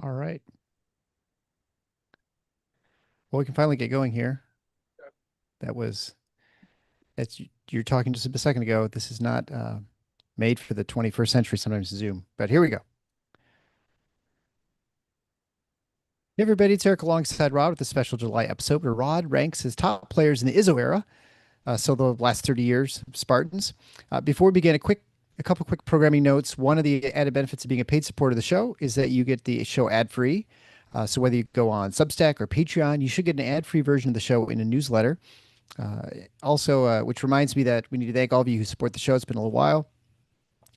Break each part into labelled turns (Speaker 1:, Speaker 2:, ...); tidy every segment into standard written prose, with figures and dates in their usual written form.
Speaker 1: All right. Well, we can finally get going here. That was that's you're talking just a second ago. This is not made for the 21st century, sometimes Zoom. But here we go. Hey everybody, it's Eric alongside Rod with a special July episode where Rod ranks his top players in the Izzo era, so the last 30 years of Spartans. Before we begin, a couple quick programming notes. One of the added benefits of being a paid supporter of the show is that you get the show ad free. So whether you go on Substack or Patreon, you should get an ad free version of the show in a newsletter. Which reminds me that we need to thank all of you who support the show. It's been a little while.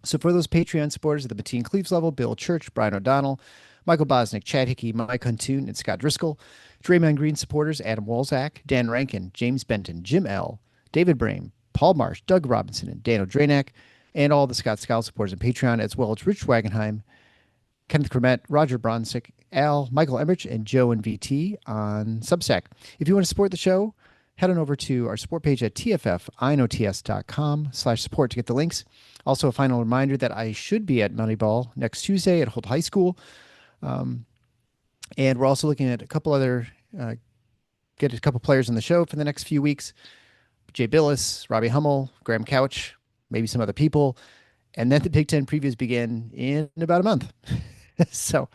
Speaker 1: So for those Patreon supporters at the Mateen Cleaves level, Bill Church, Brian O'Donnell, Michael Bosnick, Chad Hickey, Mike Huntoon, and Scott Driscoll. Draymond Green supporters, Adam Walzak, Dan Rankin, James Benton, Jim L., David Brame, Paul Marsh, Doug Robinson, and Dan O'Dranak, and all the Scott Scout supporters on Patreon, as well as Rich Wagenheim, Kenneth Cremett, Roger Bronsick, Al, Michael Emmerich, and Joe and VT on Substack. If you want to support the show, head on over to our support page at tffinots.com/support to get the links. Also, a final reminder that I should be at Moneyball next Tuesday at Holt High School. And we're also looking at a couple other, get a couple players on the show for the next few weeks. Jay Billis, Robbie Hummel, Graham Couch, maybe some other people. And then the Big Ten previews begin in about a month. so,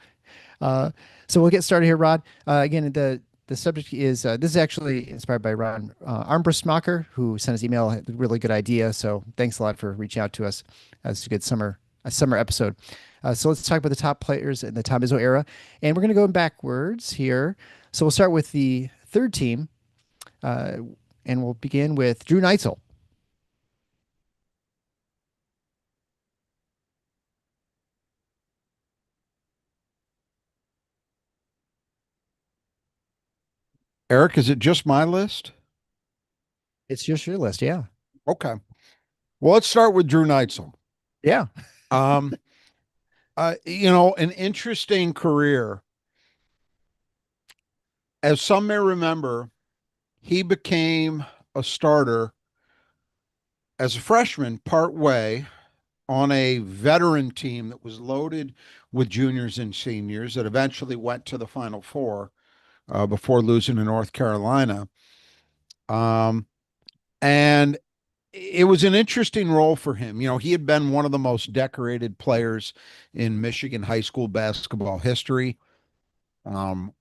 Speaker 1: uh, so we'll get started here, Rod. Again, the subject is this is actually inspired by Ron Armbrustmacher, who sent us email. A really good idea. So thanks a lot for reaching out to us. As a good summer episode. So let's talk about the top players in the Tom Izzo era, and we're going to go backwards here. So we'll start with the third team, uh, and we'll begin with Drew Neitzel.
Speaker 2: Eric, is it just my list?
Speaker 1: It's just your list, yeah,
Speaker 2: Okay. Well, let's start with Drew Neitzel.
Speaker 1: yeah.
Speaker 2: Um, an interesting career. As some may remember, he became a starter as a freshman part way on a veteran team that was loaded with juniors and seniors that eventually went to the Final Four before losing to North Carolina. Um, and it was an interesting role for him. You know, he had been one of the most decorated players in Michigan high school basketball history. Um,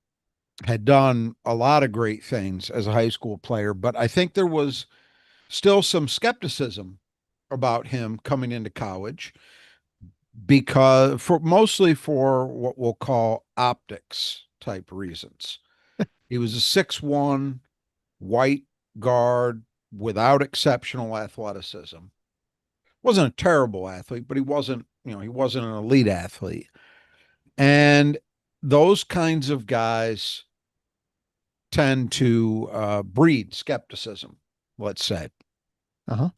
Speaker 2: had done a lot of great things as a high school player, but I think there was still some skepticism about him coming into college because for mostly for what we'll call optics type reasons. He was a 6'1" white guard without exceptional athleticism. Wasn't a terrible athlete, but he wasn't an elite athlete. And those kinds of guys tend to breed skepticism, let's say.
Speaker 1: Uh-huh.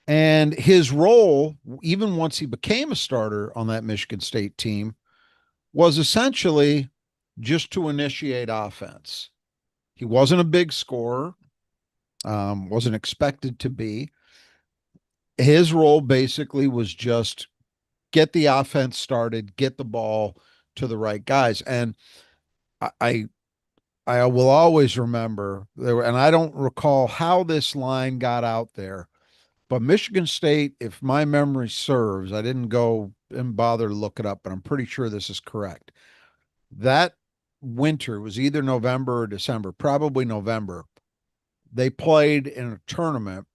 Speaker 2: And his role, even once he became a starter on that Michigan State team, was essentially just to initiate offense. He wasn't a big scorer, wasn't expected to be. His role basically was just get the offense started, get the ball to the right guys. And I I will always remember there, and I don't recall how this line got out there, but Michigan State, if my memory serves, I didn't go and bother to look it up, but I'm pretty sure this is correct. That winter was either November or December, probably November. They played in a tournament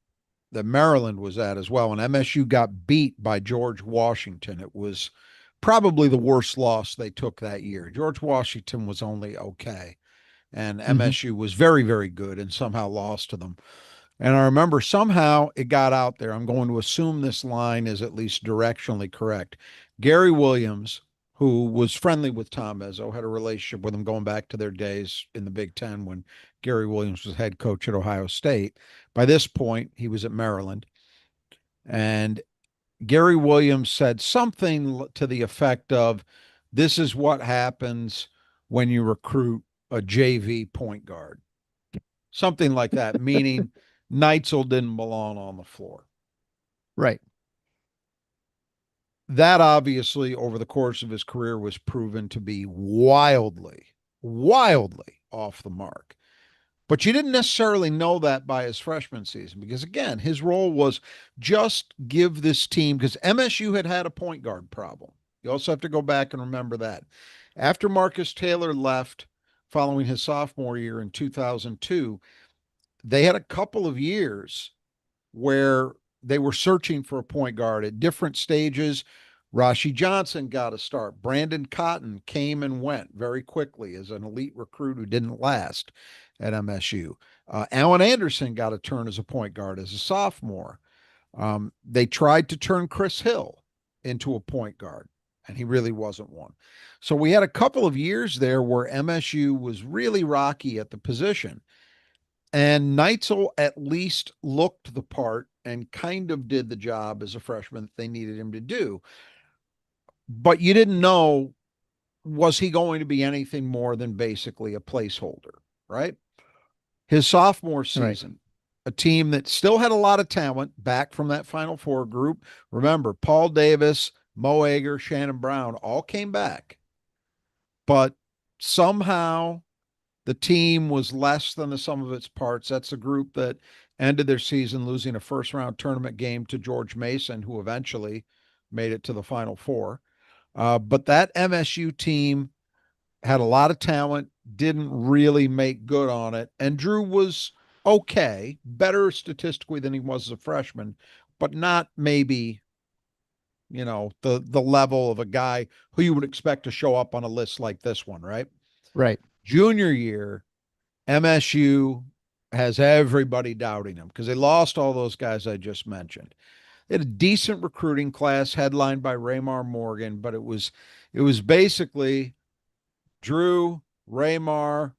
Speaker 2: that Maryland was at as well, and MSU got beat by George Washington. It was probably the worst loss they took that year. George Washington was only okay, and
Speaker 1: Mm-hmm.
Speaker 2: MSU was very, very good and somehow lost to them. And I remember somehow it got out there. I'm going to assume this line is at least directionally correct. Gary Williams, who was friendly with Tom Izzo, had a relationship with him going back to their days in the Big Ten when Gary Williams was head coach at Ohio State. By this point, he was at Maryland. And Gary Williams said something to the effect of, this is what happens when you recruit a JV point guard. Something like that, meaning Neitzel didn't belong on the floor.
Speaker 1: Right.
Speaker 2: That obviously, over the course of his career, was proven to be wildly, wildly off the mark. But you didn't necessarily know that by his freshman season because, again, his role was just give this team, because MSU had had a point guard problem. You also have to go back and remember that. After Marcus Taylor left following his sophomore year in 2002, they had a couple of years where they were searching for a point guard at different stages. Rashi Johnson got a start. Brandon Cotton came and went very quickly as an elite recruit who didn't last at MSU. Alan Anderson got a turn as a point guard as a sophomore. They tried to turn Chris Hill into a point guard, and he really wasn't one. So we had a couple of years there where MSU was really rocky at the position. And Neitzel at least looked the part and kind of did the job as a freshman that they needed him to do. But you didn't know, was he going to be anything more than basically a placeholder, right? His sophomore
Speaker 1: Right.
Speaker 2: season, a team that still had a lot of talent back from that Final Four group. Remember, Paul Davis, Mo Ager, Shannon Brown all came back. But somehow the team was less than the sum of its parts. That's a group that ended their season losing a first round tournament game to George Mason, who eventually made it to the Final Four. But that MSU team had a lot of talent, didn't really make good on it. And Drew was okay, better statistically than he was as a freshman, but not maybe, the level of a guy who you would expect to show up on a list like this one, right?
Speaker 1: Right.
Speaker 2: Junior year, MSU has everybody doubting him because they lost all those guys I just mentioned. They had a decent recruiting class headlined by Raymar Morgan, but it was basically Drew, Raymar,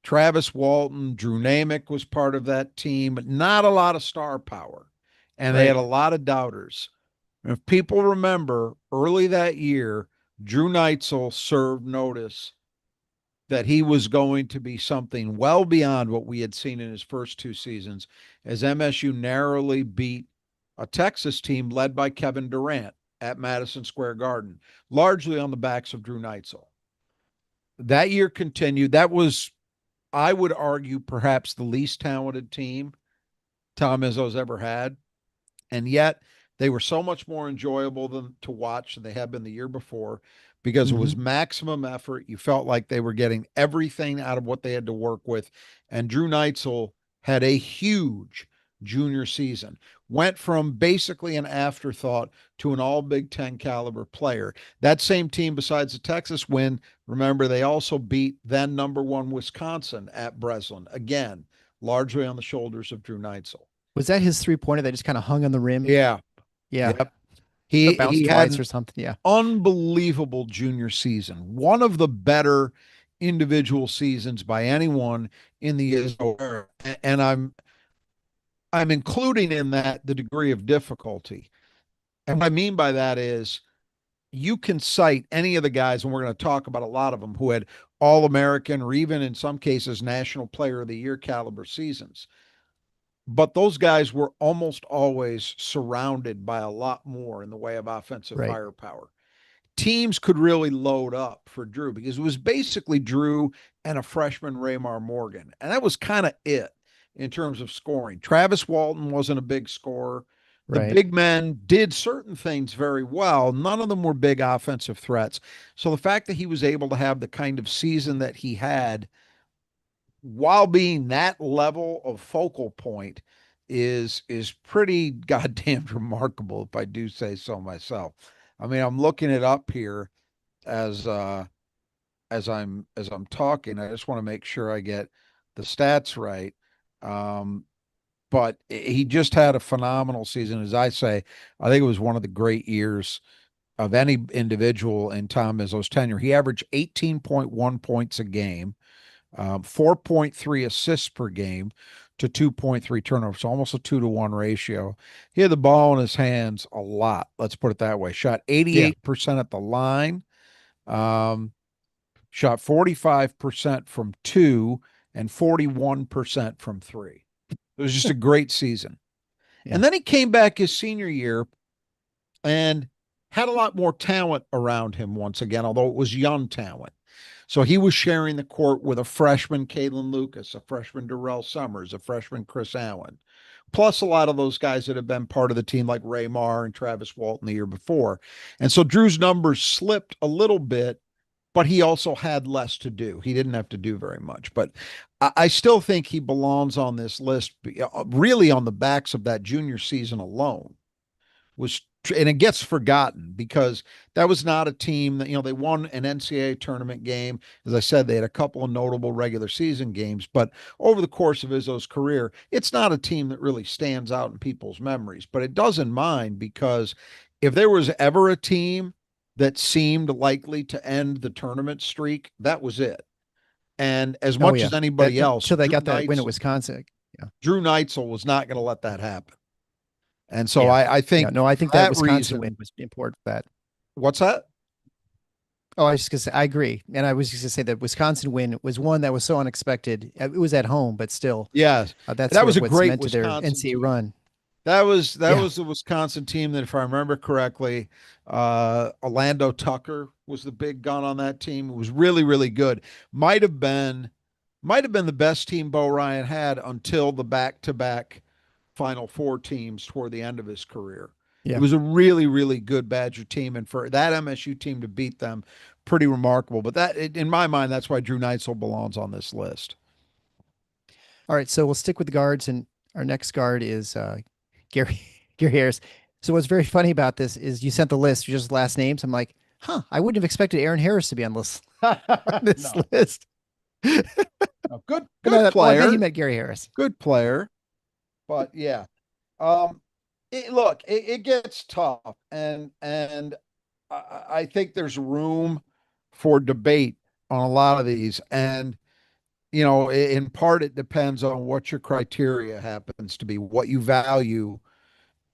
Speaker 2: Travis Walton, Drew Namick was part of that team, but not a lot of star power. And they had
Speaker 1: Right.
Speaker 2: a lot of doubters. And if people remember, early that year, Drew Neitzel served notice that he was going to be something well beyond what we had seen in his first two seasons as MSU narrowly beat a Texas team led by Kevin Durant at Madison Square Garden, largely on the backs of Drew Neitzel. That year continued. That was, I would argue, perhaps the least talented team Tom Izzo's ever had. And yet they were so much more enjoyable than to watch than they had been the year before because it
Speaker 1: Mm-hmm.
Speaker 2: was maximum effort. You felt like they were getting everything out of what they had to work with. And Drew Neitzel had a huge junior season, went from basically an afterthought to an all Big Ten caliber player. That same team, besides the Texas win, remember, they also beat then number one Wisconsin at Breslin, again, largely on the shoulders of Drew Neitzel.
Speaker 1: Was that his 3-pointer that just kind of hung on the rim?
Speaker 2: Yeah.
Speaker 1: Yeah.
Speaker 2: Yep.
Speaker 1: Or
Speaker 2: He
Speaker 1: bounced
Speaker 2: had
Speaker 1: twice or
Speaker 2: an
Speaker 1: something. Yeah.
Speaker 2: unbelievable junior season. One of the better individual seasons by anyone in the Izzo era. And I'm including in that the degree of difficulty. And what I mean by that is you can cite any of the guys, and we're going to talk about a lot of them who had All-American or even in some cases National Player of the Year caliber seasons. But those guys were almost always surrounded by a lot more in the way of offensive
Speaker 1: Right.
Speaker 2: firepower. Teams could really load up for Drew because it was basically Drew and a freshman Raymar Morgan. And that was kind of it in terms of scoring. Travis Walton wasn't a big scorer. The
Speaker 1: Right.
Speaker 2: big men did certain things very well. None of them were big offensive threats. So the fact that he was able to have the kind of season that he had while being that level of focal point is pretty goddamn remarkable, if I do say so myself. I mean, I'm looking it up here as as I'm talking. I just want to make sure I get the stats right. Um, but he just had a phenomenal season, as I say. I think it was one of the great years of any individual in Tom Izzo's tenure. He averaged 18.1 points a game, 4.3 assists per game to 2.3 turnovers, so almost a 2-to-1 ratio. He had the ball in his hands a lot. Let's put it that way. Shot
Speaker 1: Yeah.
Speaker 2: 88% at the line, um, shot 45% from two, and 41% from three. It was just a great season.
Speaker 1: Yeah.
Speaker 2: And then he came back his senior year and had a lot more talent around him once again, although it was young talent. So he was sharing the court with a freshman Kalin Lucas, a freshman Darrell Summers, a freshman Chris Allen, plus a lot of those guys that have been part of the team like Ray Marr and Travis Walton the year before. And so Drew's numbers slipped a little bit, but he also had less to do. He didn't have to do very much. But I still think he belongs on this list, really on the backs of that junior season alone was, and it gets forgotten because that was not a team that, they won an NCAA tournament game. As I said, they had a couple of notable regular season games, but over the course of Izzo's career, it's not a team that really stands out in people's memories, but it does in mine because if there was ever a team that seemed likely to end the tournament streak, that was it. And as
Speaker 1: Oh
Speaker 2: much
Speaker 1: yeah,
Speaker 2: as
Speaker 1: that
Speaker 2: anybody else,
Speaker 1: until they got that win at Wisconsin. Yeah,
Speaker 2: Drew Neitzel was not going to let that happen. And so
Speaker 1: yeah,
Speaker 2: I
Speaker 1: yeah.
Speaker 2: think
Speaker 1: No, I
Speaker 2: for
Speaker 1: think that
Speaker 2: that
Speaker 1: Wisconsin win
Speaker 2: reason,
Speaker 1: was important for that.
Speaker 2: what's that?
Speaker 1: Oh, I was just gonna say I agree, and I was just gonna say that Wisconsin win was one that was so unexpected. It was at home, but still,
Speaker 2: Yes.
Speaker 1: that's
Speaker 2: That was a
Speaker 1: what
Speaker 2: great
Speaker 1: cemented their
Speaker 2: Wisconsin
Speaker 1: NCAA
Speaker 2: team.
Speaker 1: run.
Speaker 2: That
Speaker 1: Yeah,
Speaker 2: was the Wisconsin team that, if I remember correctly, Orlando Tucker was the big gun on that team. It was really, really good. Might have been, might have been the best team Bo Ryan had until the back-to-back Final Four teams toward the end of his career. It
Speaker 1: yeah.
Speaker 2: was a really, really good Badger team, and for that MSU team to beat them, pretty remarkable. But in my mind, that's why Drew Neitzel belongs on this list.
Speaker 1: All right, so we'll stick with the guards, and our next guard is Gary Gary Harris. So what's very funny about this is you sent the list, just last names. I'm like, huh, I wouldn't have expected Aaron Harris to be on this on this
Speaker 2: No,
Speaker 1: list.
Speaker 2: no, good,
Speaker 1: And I
Speaker 2: good
Speaker 1: thought, oh, I bet he
Speaker 2: player,
Speaker 1: meant Gary Harris.
Speaker 2: good player. But yeah, um, look, it gets tough, and I think there's room for debate on a lot of these, and in part it depends on what your criteria happens to be, what you value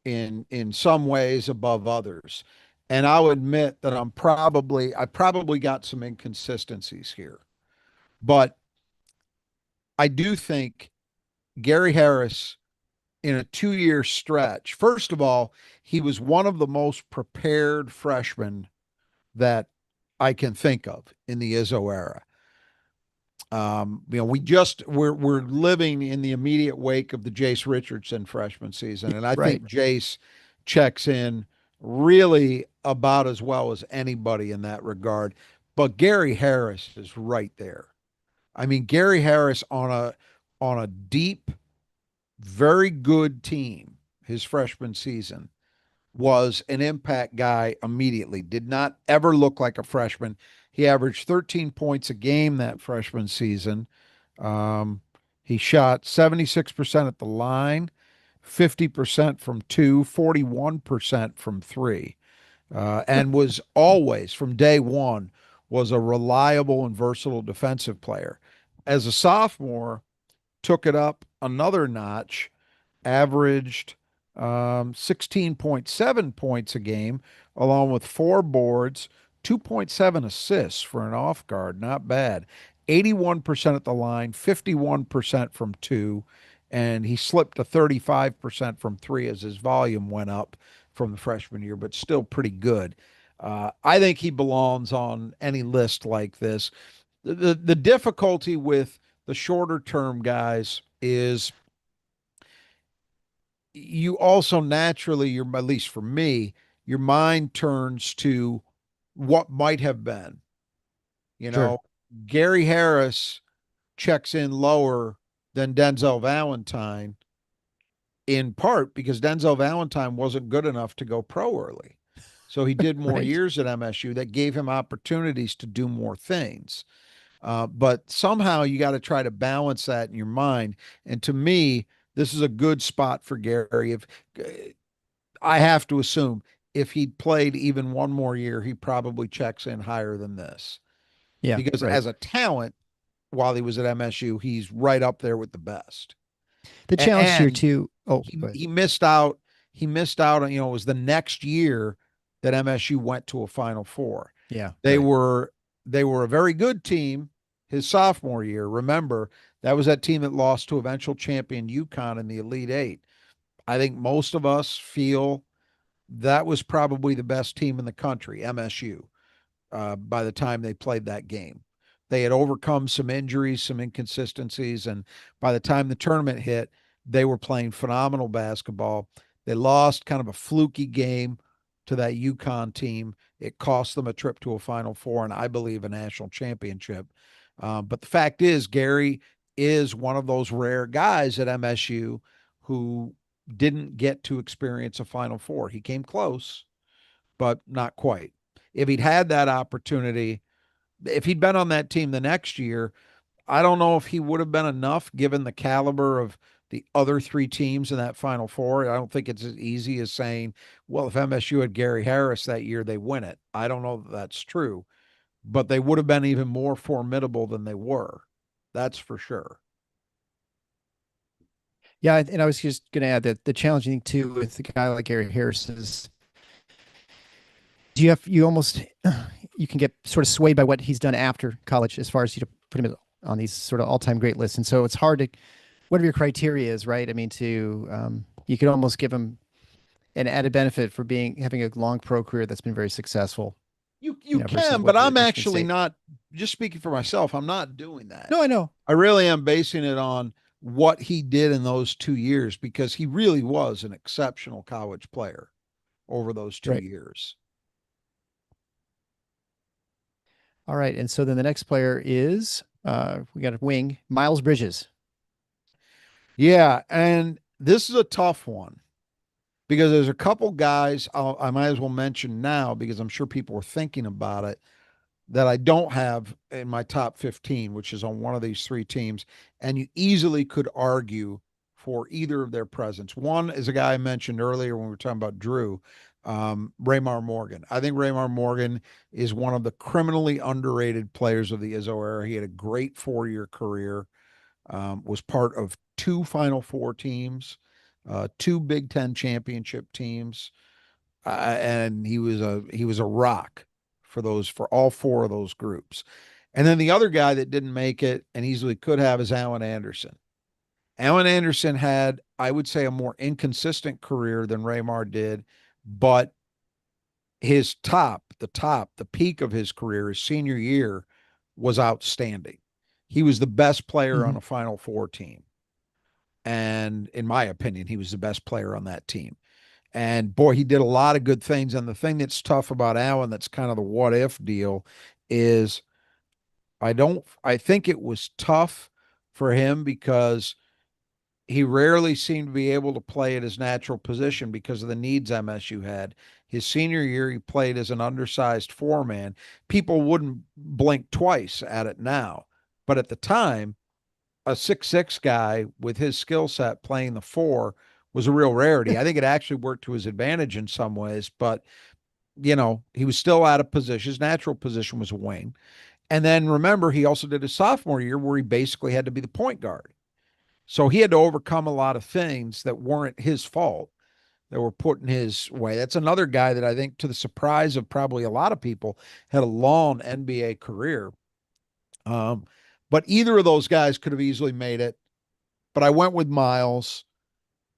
Speaker 2: in some ways above others. And I'll admit that I probably got some inconsistencies here, but I do think Gary Harris in a 2 year stretch. First of all, he was one of the most prepared freshmen that I can think of in the Izzo era. We're living in the immediate wake of the Jace Richardson freshman season,
Speaker 1: Yeah,
Speaker 2: and I
Speaker 1: right.
Speaker 2: think Jace checks in really about as well as anybody in that regard. But Gary Harris is right there. I mean, Gary Harris on a deep, very good team his freshman season was an impact guy immediately. Did not ever look like a freshman. He averaged 13 points a game that freshman season. Um, he shot 76% at the line, 50% from two, 41% from three, and was always, from day one, was a reliable and versatile defensive player. As a sophomore, took it up another notch, averaged 16.7 points a game, along with 4 boards, 2.7 assists for an off guard. Not bad. 81% at the line, 51% from two, and he slipped to 35% from three as his volume went up from the freshman year, but still pretty good. I think he belongs on any list like this. The difficulty with the shorter term guys is you also naturally, at least for me, your mind turns to what might have been. You
Speaker 1: Sure.
Speaker 2: know, Gary Harris checks in lower than Denzel Valentine, in part because Denzel Valentine wasn't good enough to go pro early. So he did more
Speaker 1: Right.
Speaker 2: years at MSU that gave him opportunities to do more things. But somehow you got to try to balance that in your mind. And to me, this is a good spot for Gary. If I have to assume if he'd played even one more year, he probably checks in higher than this
Speaker 1: Yeah,
Speaker 2: because
Speaker 1: right.
Speaker 2: as a talent, while he was at MSU, he's right up there with the best.
Speaker 1: The challenge here
Speaker 2: And
Speaker 1: too. Oh,
Speaker 2: he
Speaker 1: go ahead.
Speaker 2: he missed out. He missed out on, it was the next year that MSU went to a Final Four.
Speaker 1: Yeah,
Speaker 2: They
Speaker 1: right.
Speaker 2: were they were a very good team his sophomore year. Remember, that was that team that lost to eventual champion UConn in the Elite Eight. I think most of us feel that was probably the best team in the country, MSU, by the time they played that game. They had overcome some injuries, some inconsistencies, and by the time the tournament hit, they were playing phenomenal basketball. They lost kind of a fluky game to that UConn team. It cost them a trip to a Final Four and I believe a national championship. But the fact is, Gary is one of those rare guys at MSU who didn't get to experience a Final Four. He came close, but not quite. If he'd had that opportunity, if he'd been on that team the next year, I don't know if he would have been enough given the caliber of the other three teams in that Final Four. I don't think it's as easy as saying, well, if MSU had Gary Harris that year, they win it. I don't know that that's true, but they would have been even more formidable than they were. That's for sure.
Speaker 1: Yeah, and I was just going to add that the challenging thing too with a guy like Gary Harris is you almost you can get sort of swayed by what he's done after college as far as you to put him on these sort of all-time great lists, and so it's hard to whatever your criteria is, right? I mean, to you could almost give him an added benefit for being having a long pro career that's been very successful,
Speaker 2: You
Speaker 1: versus
Speaker 2: can, but
Speaker 1: what
Speaker 2: I'm
Speaker 1: Michigan
Speaker 2: actually
Speaker 1: State.
Speaker 2: not just speaking for myself. I'm not doing that.
Speaker 1: No, I know.
Speaker 2: I really am basing it on what he did in those 2 years because he really was an exceptional college player over those two
Speaker 1: Right.
Speaker 2: years.
Speaker 1: All right. And so then the next player is we got a wing, Miles Bridges.
Speaker 2: Yeah, and this is a tough one because there's a couple guys I might as well mention now because I'm sure people are thinking about it that I don't have in my top 15, which is on one of these three teams. And you easily could argue for either of their presence. One is a guy I mentioned earlier when we were talking about Drew, Raymar Morgan. I think Raymar Morgan is one of the criminally underrated players of the Izzo era. He had a great 4 year career, was part of two Final Four teams, two Big Ten championship teams, and he was a rock for all four of those groups. And then the other guy that didn't make it and easily could have is Alan Anderson. Alan Anderson had, I would say, a more inconsistent career than Raymar did, but his the peak of his career, his senior year, was outstanding. He was the best player on
Speaker 1: Mm-hmm.
Speaker 2: a Final Four team. And in my opinion, he was the best player on that team. And boy, he did a lot of good things. And the thing that's tough about Allen, that's kind of the what if deal, is I think it was tough for him because he rarely seemed to be able to play at his natural position because of the needs MSU had. His senior year, he played as an undersized four man. People wouldn't blink twice at it now. But at the time, a 6'6" guy with his skill set playing the four was a real rarity. I think it actually worked to his advantage in some ways, but he was still out of position. His natural position was a wing. And then remember, he also did his sophomore year where he basically had to be the point guard. So he had to overcome a lot of things that weren't his fault, that were put in his way. That's another guy that I think, to the surprise of probably a lot of people, had a long NBA career. Um, but either of those guys could have easily made it. But I went with Miles,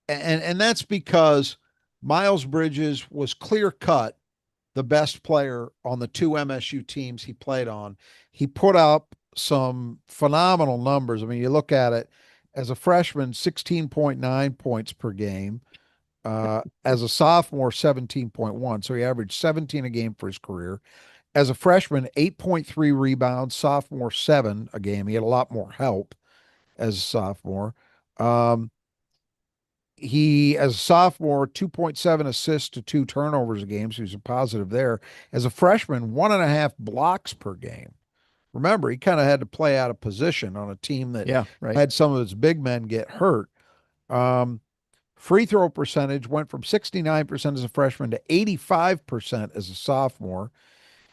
Speaker 2: and that's because Miles Bridges was clear cut the best player on the two MSU teams he played on. He put up some phenomenal numbers. I mean, you look at it as a freshman, 16.9 points per game. As a sophomore, 17.1. So he averaged 17 a game for his career. As a freshman, 8.3 rebounds, sophomore, 7 a game. He had a lot more help as a sophomore. Um, as a sophomore, 2.7 assists to 2 turnovers a game, so he's a positive there. As a freshman, 1.5 blocks per game. Remember, he kind of had to play out of position on a team that
Speaker 1: Yeah, right.
Speaker 2: had some of its big men get hurt. Um, Free throw percentage went from 69% as a freshman to 85% as a sophomore.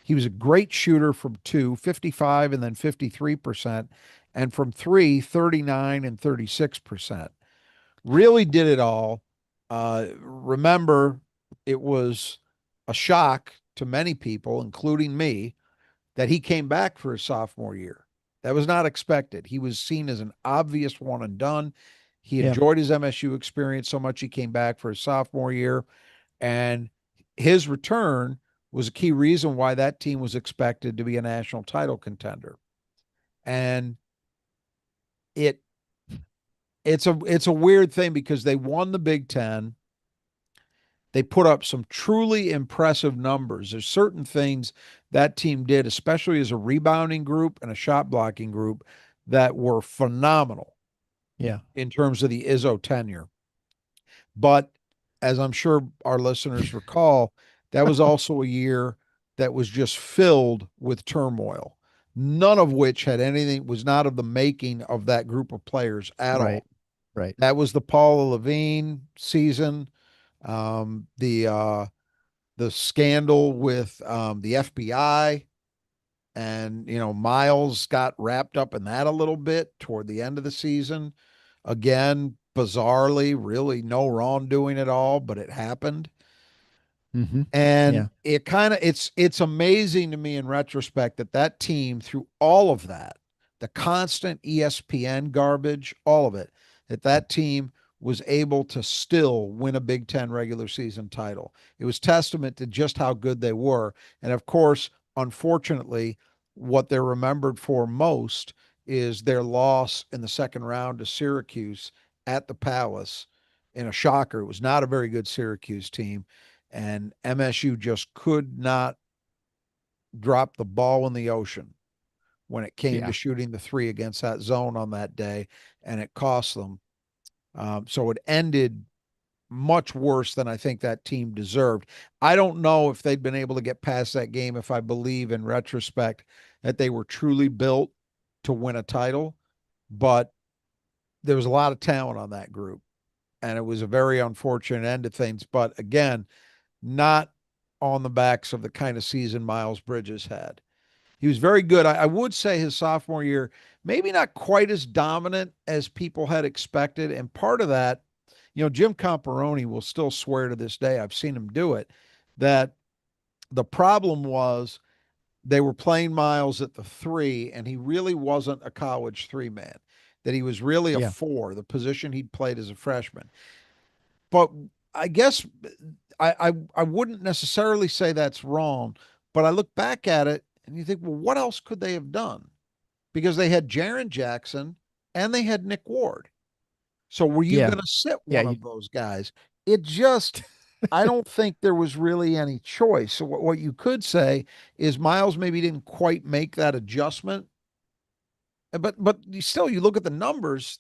Speaker 2: He was a great shooter from two, 55 and then 53%, and from three, 39 and 36%. Really did it all. Remember, it was a shock to many people, including me, that he came back for his sophomore year. That was not expected. He was seen as an obvious one and done. He
Speaker 1: Yeah.
Speaker 2: enjoyed his MSU experience so much he came back for his sophomore year, and his return was a key reason why that team was expected to be a national title contender. And it it's a weird thing because they won the Big Ten. They put up some truly impressive numbers. There's certain things that team did, especially as a rebounding group and a shot blocking group, that were phenomenal
Speaker 1: Yeah.
Speaker 2: in terms of the Izzo tenure. But as I'm sure our listeners recall, that was also a year that was just filled with turmoil, none of which had anything, was not of the making of that group of players at
Speaker 1: Right.
Speaker 2: all.
Speaker 1: Right.
Speaker 2: That was the Paula Levine season, the scandal with the FBI, and Miles got wrapped up in that a little bit toward the end of the season. Again, bizarrely, really no wrongdoing at all, but it happened.
Speaker 1: Mm-hmm.
Speaker 2: And
Speaker 1: Yeah.
Speaker 2: it's amazing to me in retrospect that that team, through all of that, the constant ESPN garbage, all of it, that team was able to still win a Big Ten regular season title. It was testament to just how good they were. And of course, unfortunately, what they're remembered for most is their loss in the second round to Syracuse at the Palace in a shocker. It was not a very good Syracuse team, and MSU just could not drop the ball in the ocean when it came to
Speaker 1: Yeah.
Speaker 2: shooting the three against that zone on that day, and it cost them. So it ended much worse than I think that team deserved. I don't know if they'd been able to get past that game if I believe in retrospect that they were truly built to win a title, but there was a lot of talent on that group, and it was a very unfortunate end to things. But again, not on the backs of the kind of season Miles Bridges had. He was very good. I would say his sophomore year, maybe not quite as dominant as people had expected. And part of that, Jim Comparoni will still swear to this day, I've seen him do it, that the problem was they were playing Miles at the three, and he really wasn't a college three man, that he was really a
Speaker 1: Yeah.
Speaker 2: four, the position he'd played as a freshman. But I guess I wouldn't necessarily say that's wrong, but I look back at it and you think, well, what else could they have done? Because they had Jaren Jackson and they had Nick Ward. So were you
Speaker 1: Yeah.
Speaker 2: going to sit
Speaker 1: Yeah.
Speaker 2: one of those guys? It just, I don't think there was really any choice. So what you could say is Miles maybe didn't quite make that adjustment, but still, you look at the numbers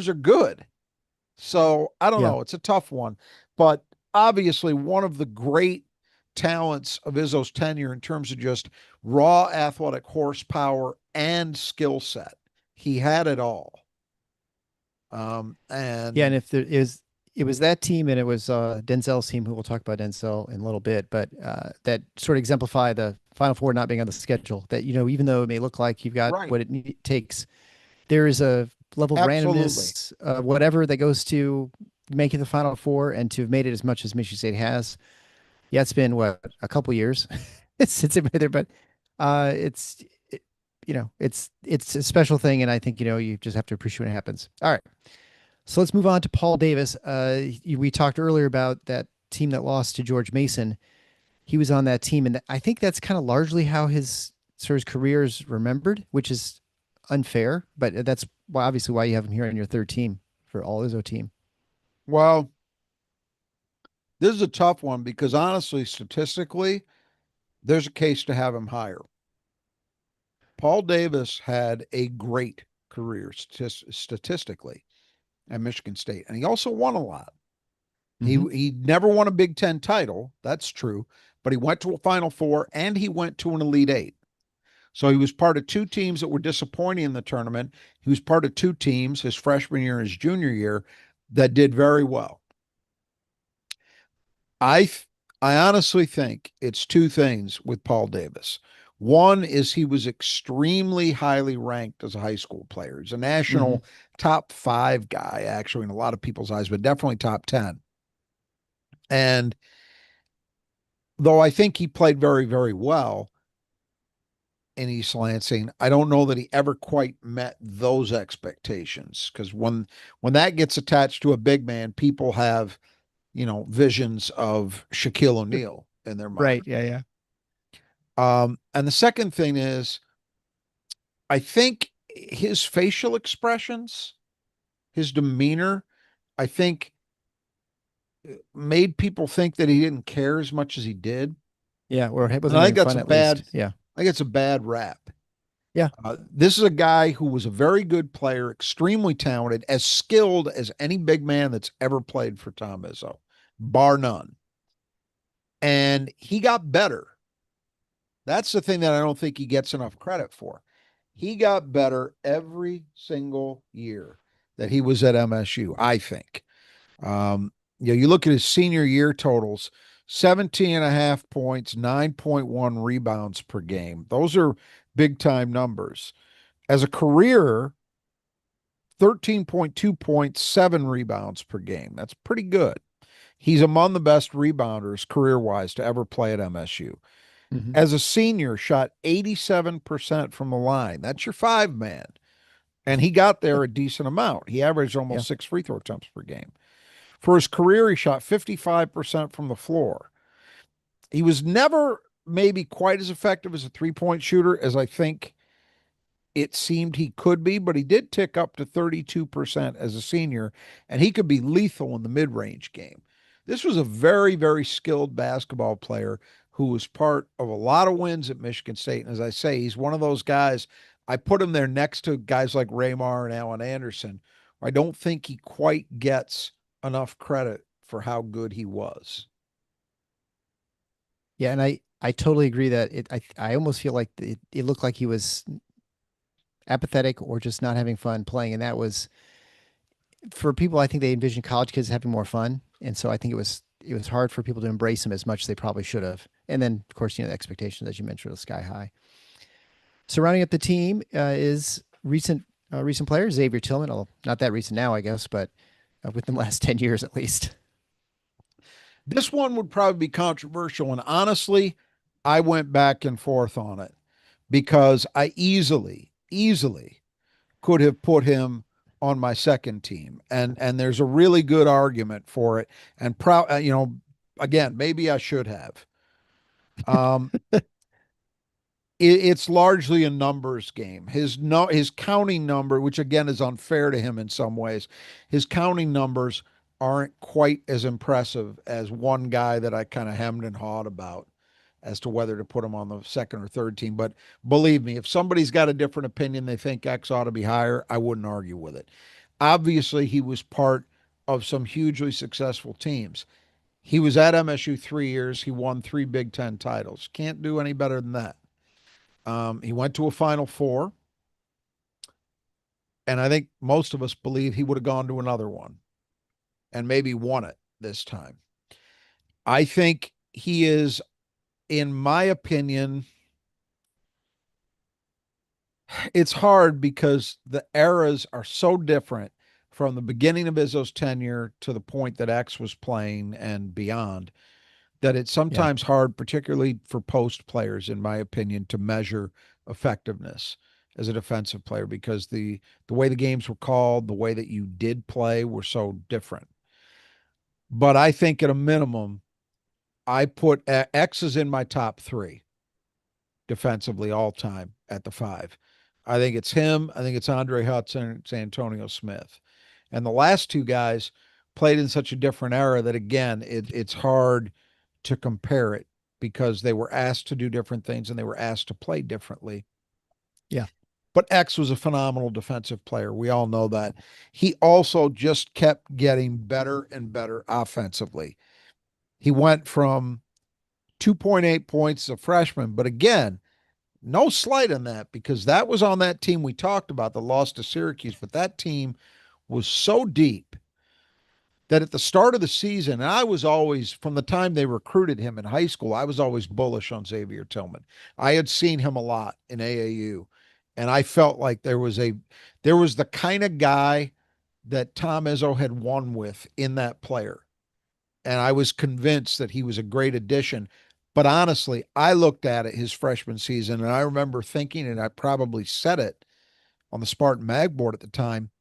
Speaker 2: are good. So I don't
Speaker 1: Yeah.
Speaker 2: know. It's a tough one. But obviously, one of the great talents of Izzo's tenure in terms of just raw athletic horsepower and skill set. He had it all.
Speaker 1: Yeah. And
Speaker 2: And
Speaker 1: if there is, it was that team and it was Denzel's team, who we'll talk about Denzel in a little bit, but that sort of exemplify the Final Four not being on the schedule. That, even though it may look like you've got
Speaker 2: right,
Speaker 1: what takes, there is a level of
Speaker 2: absolutely.
Speaker 1: randomness, whatever that goes to making the Final Four, and to have made it as much as Michigan State has. Yeah, it's been what, a couple years since it made there, but it's it, it's a special thing, and I think you just have to appreciate when it happens. All right, so let's move on to Paul Davis. We talked earlier about that team that lost to George Mason. He was on that team, and I think that's kind of largely how his career is remembered, which is unfair, but that's why, obviously, why you have him here on your third team for all Izzo team.
Speaker 2: Well, this is a tough one because honestly, statistically, there's a case to have him higher. Paul Davis had a great career statistically at Michigan State, and he also won a lot. He
Speaker 1: Mm-hmm.
Speaker 2: he never won a Big Ten title, that's true, but he went to a Final Four and he went to an Elite Eight. So he was part of two teams that were disappointing in the tournament. He was part of two teams, his freshman year and his junior year, that did very well. I I honestly think it's two things with Paul Davis. One is he was extremely highly ranked as a high school player. He's a
Speaker 1: Mm-hmm.
Speaker 2: national top five guy, actually, in a lot of people's eyes, but definitely top 10. And though I think he played very, very well in East Lansing, I don't know that he ever quite met those expectations. Because when that gets attached to a big man, people have, visions of Shaquille O'Neal in their mind.
Speaker 1: Right. Yeah. Yeah.
Speaker 2: And the second thing is, I think his facial expressions, his demeanor, I think made people think that he didn't care as much as he did.
Speaker 1: Yeah. Or it
Speaker 2: And
Speaker 1: wasn't
Speaker 2: I think
Speaker 1: having
Speaker 2: that's
Speaker 1: fun
Speaker 2: a
Speaker 1: at least.
Speaker 2: bad,
Speaker 1: Yeah.
Speaker 2: I think it's a bad rap.
Speaker 1: Yeah.
Speaker 2: This is a guy who was a very good player, extremely talented, as skilled as any big man that's ever played for Tom Izzo, bar none. And he got better. That's the thing that I don't think he gets enough credit for. He got better every single year that he was at MSU, I think. You look at his senior year totals, 17 and a half points, 9.1 rebounds per game. Those are big time numbers. As a career, 13.2 points, 7 rebounds per game. That's pretty good. He's among the best rebounders career wise to ever play at MSU.
Speaker 1: Hmm.
Speaker 2: As a senior, shot 87% from the line. That's your five man. And he got there a decent amount. He averaged
Speaker 1: Yeah.
Speaker 2: almost 6 free throw attempts per game. For his career, he shot 55% from the floor. He was never maybe quite as effective as a 3 point shooter as I think it seemed he could be, but he did tick up to 32% as a senior, and he could be lethal in the mid range game. This was a very, very skilled basketball player who was part of a lot of wins at Michigan State. And as I say, he's one of those guys. I put him there next to guys like Raymar and Allen Anderson. I don't think he quite gets enough credit for how good he was.
Speaker 1: Yeah. And I totally agree that I almost feel like it looked like he was apathetic or just not having fun playing. And that was for people, I think they envision college kids having more fun. And so I think it was hard for people to embrace him as much as they probably should have. And then, of course, the expectations, as you mentioned, are sky high. Surrounding up the team is recent players, Xavier Tillman, although not that recent now, I guess, but within the last 10 years at least.
Speaker 2: This one would probably be controversial. And honestly, I went back and forth on it because I easily could have put him on my second team. And there's a really good argument for it. And again, maybe I should have. Um, it's largely a numbers game. His counting number, which again is unfair to him in some ways, his counting numbers aren't quite as impressive as one guy that I kind of hemmed and hawed about as to whether to put him on the second or third team. But believe me, if somebody's got a different opinion, they think X ought to be higher, I wouldn't argue with it. Obviously, he was part of some hugely successful teams. He was at MSU 3 years. He won 3 Big Ten titles. Can't do any better than that. He went to a Final Four, and I think most of us believe he would have gone to another one and maybe won it this time. I think he is, in my opinion, it's hard because the eras are so different from the beginning of Izzo's tenure to the point that X was playing and beyond that it's
Speaker 1: Yeah.
Speaker 2: sometimes hard, particularly for post players, in my opinion, to measure effectiveness as a defensive player because the way the games were called, the way that you did play were so different. But I think at a minimum, I put X is in my top three defensively all time at the five. I think it's him. I think it's Andre Hudson. It's Antonio Smith. And the last two guys played in such a different era that, again, it's hard to compare it because they were asked to do different things and they were asked to play differently.
Speaker 1: Yeah.
Speaker 2: But X was a phenomenal defensive player. We all know that. He also just kept getting better and better offensively. He went from 2.8 points as a freshman, but again, no slight on that because that was on that team we talked about that lost to Syracuse, but that team was so deep that at the start of the season, and I was always, from the time they recruited him in high school, I was always bullish on Xavier Tillman. I had seen him a lot in AAU, and I felt like there was the kind of guy that Tom Izzo had won with in that player. And I was convinced that he was a great addition. But honestly, I looked at it his freshman season, and I remember thinking, and I probably said it on the Spartan Mag board at the time,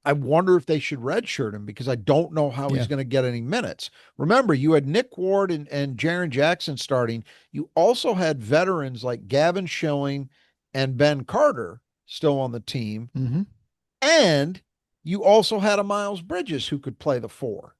Speaker 2: I wonder if they should redshirt him because I don't know how he's
Speaker 1: Yeah.
Speaker 2: going to get any minutes. Remember, you had Nick Ward and Jaren Jackson starting. You also had veterans like Gavin Schilling and Ben Carter still on the team.
Speaker 1: Hmm.
Speaker 2: And you also had a Miles Bridges who could play the four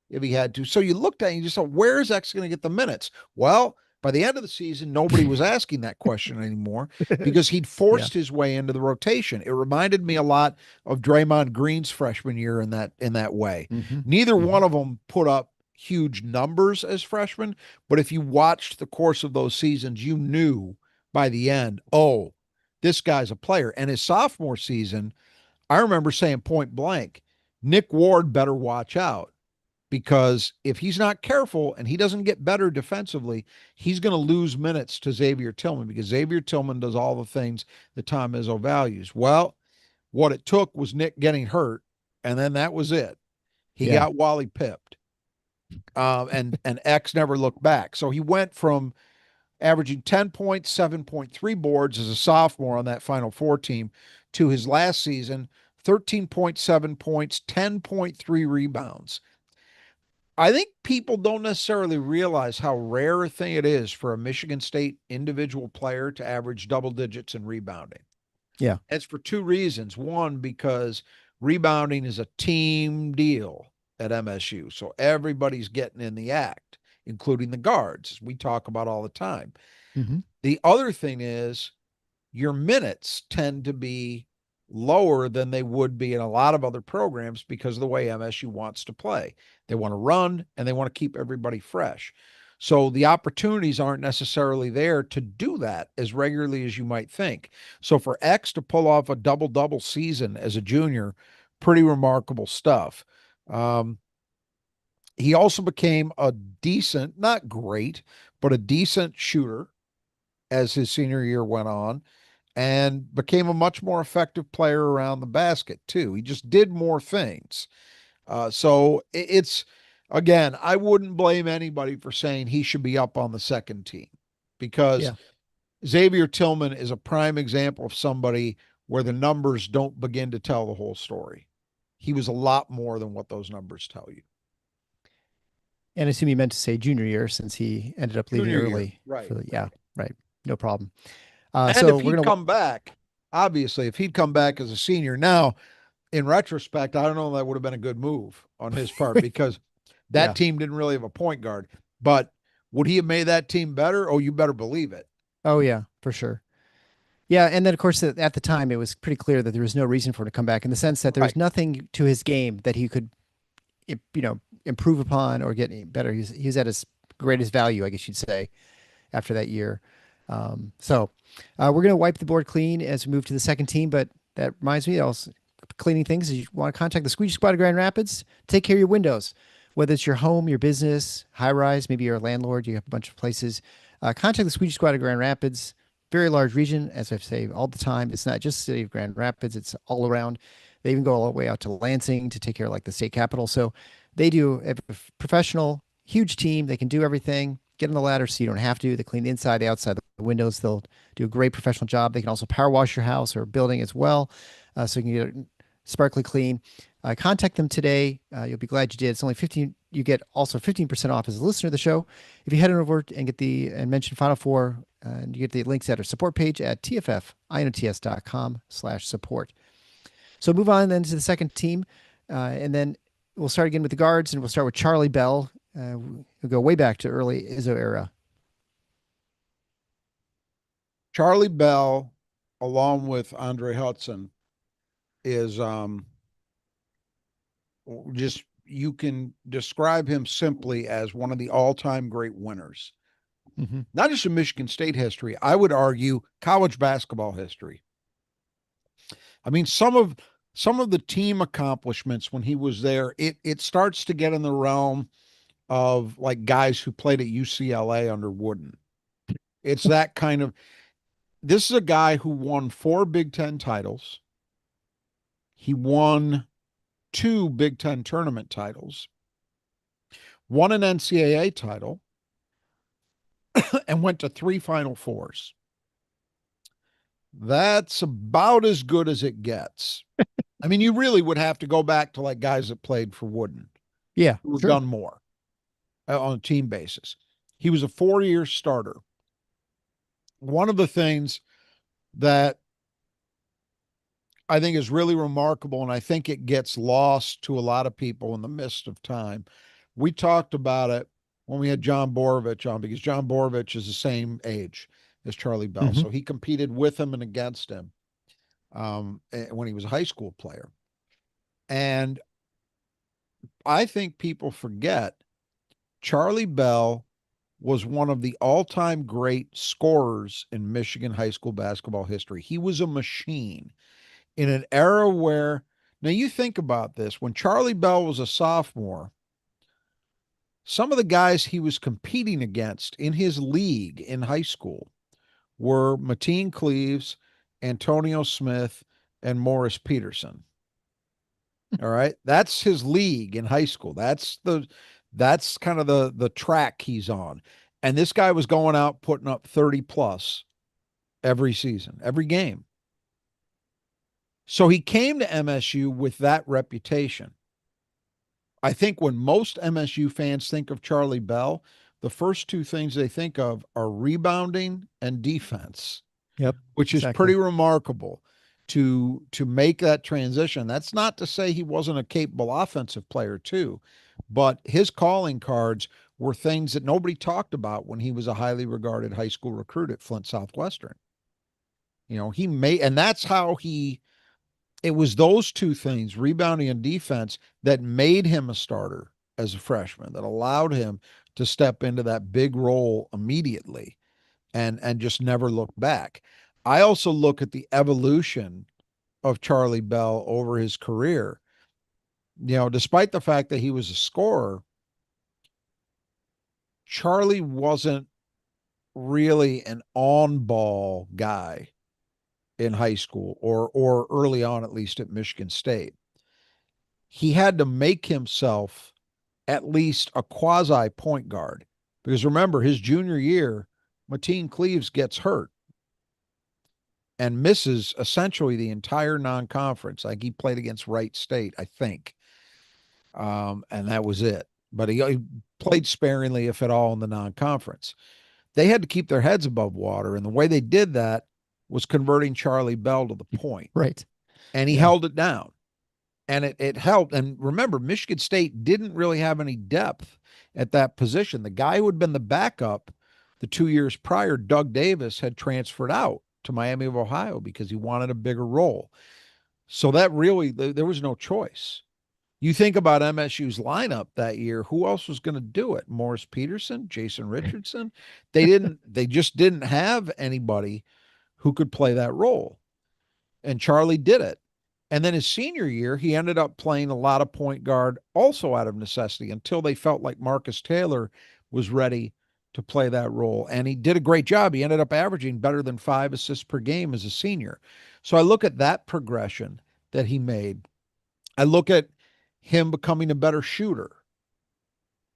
Speaker 2: if he had to. So you looked at it and you just thought, where is X going to get the minutes? Well, by the end of the season, nobody was asking that question anymore because he'd
Speaker 1: Yeah.
Speaker 2: forced his way into the rotation. It reminded me a lot of Draymond Green's freshman year in that way.
Speaker 1: Hmm.
Speaker 2: Neither
Speaker 1: Hmm.
Speaker 2: one of them put up huge numbers as freshmen, but if you watched the course of those seasons, you knew by the end, oh, this guy's a player. And his sophomore season, I remember saying point blank, Nick Ward better watch out because if he's not careful and he doesn't get better defensively, he's going to lose minutes to Xavier Tillman because Xavier Tillman does all the things that Tom Izzo values. Well, what it took was Nick getting hurt, and then that was it. He
Speaker 1: Yeah.
Speaker 2: got Wally pipped, and X never looked back. So he went from averaging 10 points, 7.3 boards as a sophomore on that Final Four team to his last season, 13.7 points, 10.3 rebounds. I think people don't necessarily realize how rare a thing it is for a Michigan State individual player to average double digits in rebounding.
Speaker 1: Yeah.
Speaker 2: It's for two reasons. One, because rebounding is a team deal at MSU. So everybody's getting in the act, including the guards, we talk about all the time.
Speaker 1: Hmm.
Speaker 2: The other thing is your minutes tend to be lower than they would be in a lot of other programs because of the way MSU wants to play. They want to run and they want to keep everybody fresh. So the opportunities aren't necessarily there to do that as regularly as you might think. So for X to pull off a double season as a junior, pretty remarkable stuff. Um, he also became a decent, not great, but a decent shooter as his senior year went on and became a much more effective player around the basket too. He just did more things. So it's again, I wouldn't blame anybody for saying he should be up on the second team because
Speaker 1: Yeah.
Speaker 2: Xavier Tillman is a prime example of somebody where the numbers don't begin to tell the whole story. He was a lot more than what those numbers tell you.
Speaker 1: And I assume you meant to say junior year since he ended up leaving
Speaker 2: Junior year,
Speaker 1: early
Speaker 2: right,
Speaker 1: for the, yeah,
Speaker 2: right.
Speaker 1: right. No problem.
Speaker 2: And
Speaker 1: So
Speaker 2: if
Speaker 1: we're
Speaker 2: he'd
Speaker 1: gonna,
Speaker 2: come back, obviously, if he'd come back as a senior now, in retrospect, I don't know if that would have been a good move on his part because that
Speaker 1: yeah.
Speaker 2: team didn't really have a point guard. But would he have made that team better? Oh, you better believe it.
Speaker 1: Oh yeah, for sure. Yeah, and then of course at the time it was pretty clear that there was no reason for him to come back in the sense that there was
Speaker 2: Right.
Speaker 1: nothing to his game that he could, improve upon or get any better. He was at his greatest value, I guess you'd say, after that year. So we're gonna wipe the board clean as we move to the second team. But that reminds me, also cleaning things. You want to contact the Squeegee Squad of Grand Rapids. Take care of your windows, whether it's your home, your business, high rise. Maybe you're a landlord. You have a bunch of places. Contact the Squeegee Squad of Grand Rapids. Very large region, as I say all the time. It's not just the city of Grand Rapids; it's all around. They even go all the way out to Lansing to take care of like the state capital. So they do a professional, huge team. They can do everything. Get on the ladder so you don't have to. They clean the inside, the outside, the windows. They'll do a great professional job. They can also power wash your house or building as well, so you can get it sparkly clean. Contact them today. You'll be glad you did. It's only 15. You get also 15% off as a listener of the show if you head on over and get the and mention Final Four. And you get the links at our support page at tffinots.com/support. So move on then to the second team, and then we'll start again with the guards, and we'll start with Charlie Bell. We'll go way back to early Izzo era.
Speaker 2: Charlie Bell, along with Andre Hudson, is just you can describe him simply as one of the all-time great winners.
Speaker 1: Mm-hmm.
Speaker 2: Not just in Michigan State history, I would argue college basketball history. I mean, some of the team accomplishments when he was there, it starts to get in the realm of like guys who played at UCLA under Wooden. It's that kind of this is a guy who won 4 Big 10 titles. He won 2 Big 10 tournament titles, won an NCAA title, and went to 3 Final Fours. That's about as good as it gets. I mean, you really would have to go back to like guys that played for Wooden
Speaker 1: Yeah,
Speaker 2: who have
Speaker 1: sure.
Speaker 2: done more on a team basis. He was a 4 year starter. One of the things that I think is really remarkable, and I think it gets lost to a lot of people in the midst of time. We talked about it when we had John Borovich on because John Borovich is the same age as Charlie Bell.
Speaker 1: Hmm.
Speaker 2: So he competed with him and against him when he was a high school player. And I think people forget Charlie Bell was one of the all time great scorers in Michigan high school basketball history. He was a machine in an era where, now you think about this, when Charlie Bell was a sophomore, some of the guys he was competing against in his league in high school were Mateen Cleaves, Antonio Smith, and Morris Peterson. All right. That's his league in high school. That's kind of the track he's on. And this guy was going out putting up 30 plus every season, every game. So he came to MSU with that reputation. I think when most MSU fans think of Charlie Bell, the first two things they think of are rebounding and defense,
Speaker 1: Yep,
Speaker 2: which is pretty
Speaker 1: exactly.
Speaker 2: remarkable to make that transition. That's not to say he wasn't a capable offensive player too, but his calling cards were things that nobody talked about when he was a highly regarded high school recruit at Flint Southwestern. He made, and that's how he it was those two things, rebounding and defense, that made him a starter as a freshman, that allowed him to step into that big role immediately and just never look back. I also look at the evolution of Charlie Bell over his career. Despite the fact that he was a scorer, Charlie wasn't really an on-ball guy in high school or early on, at least at Michigan State. He had to make himself at least a quasi point guard. Because remember, his junior year, Mateen Cleaves gets hurt and misses essentially the entire non conference. Like he played against Wright State, I think. And that was it. But he played sparingly, if at all, in the non conference. They had to keep their heads above water. And the way they did that was converting Charlie Bell to the point.
Speaker 1: Right.
Speaker 2: And he
Speaker 1: Yeah.
Speaker 2: held it down. And it helped. And remember, Michigan State didn't really have any depth at that position. The guy who had been the backup the 2 years prior, Doug Davis, had transferred out to Miami of Ohio because he wanted a bigger role. So that really, there was no choice. You think about MSU's lineup that year, who else was going to do it? Morris Peterson, Jason Richardson? They just didn't have anybody who could play that role. And Charlie did it. And then his senior year, he ended up playing a lot of point guard also out of necessity until they felt like Marcus Taylor was ready to play that role. And he did a great job. He ended up averaging better than 5 assists per game as a senior. So I look at that progression that he made. I look at him becoming a better shooter.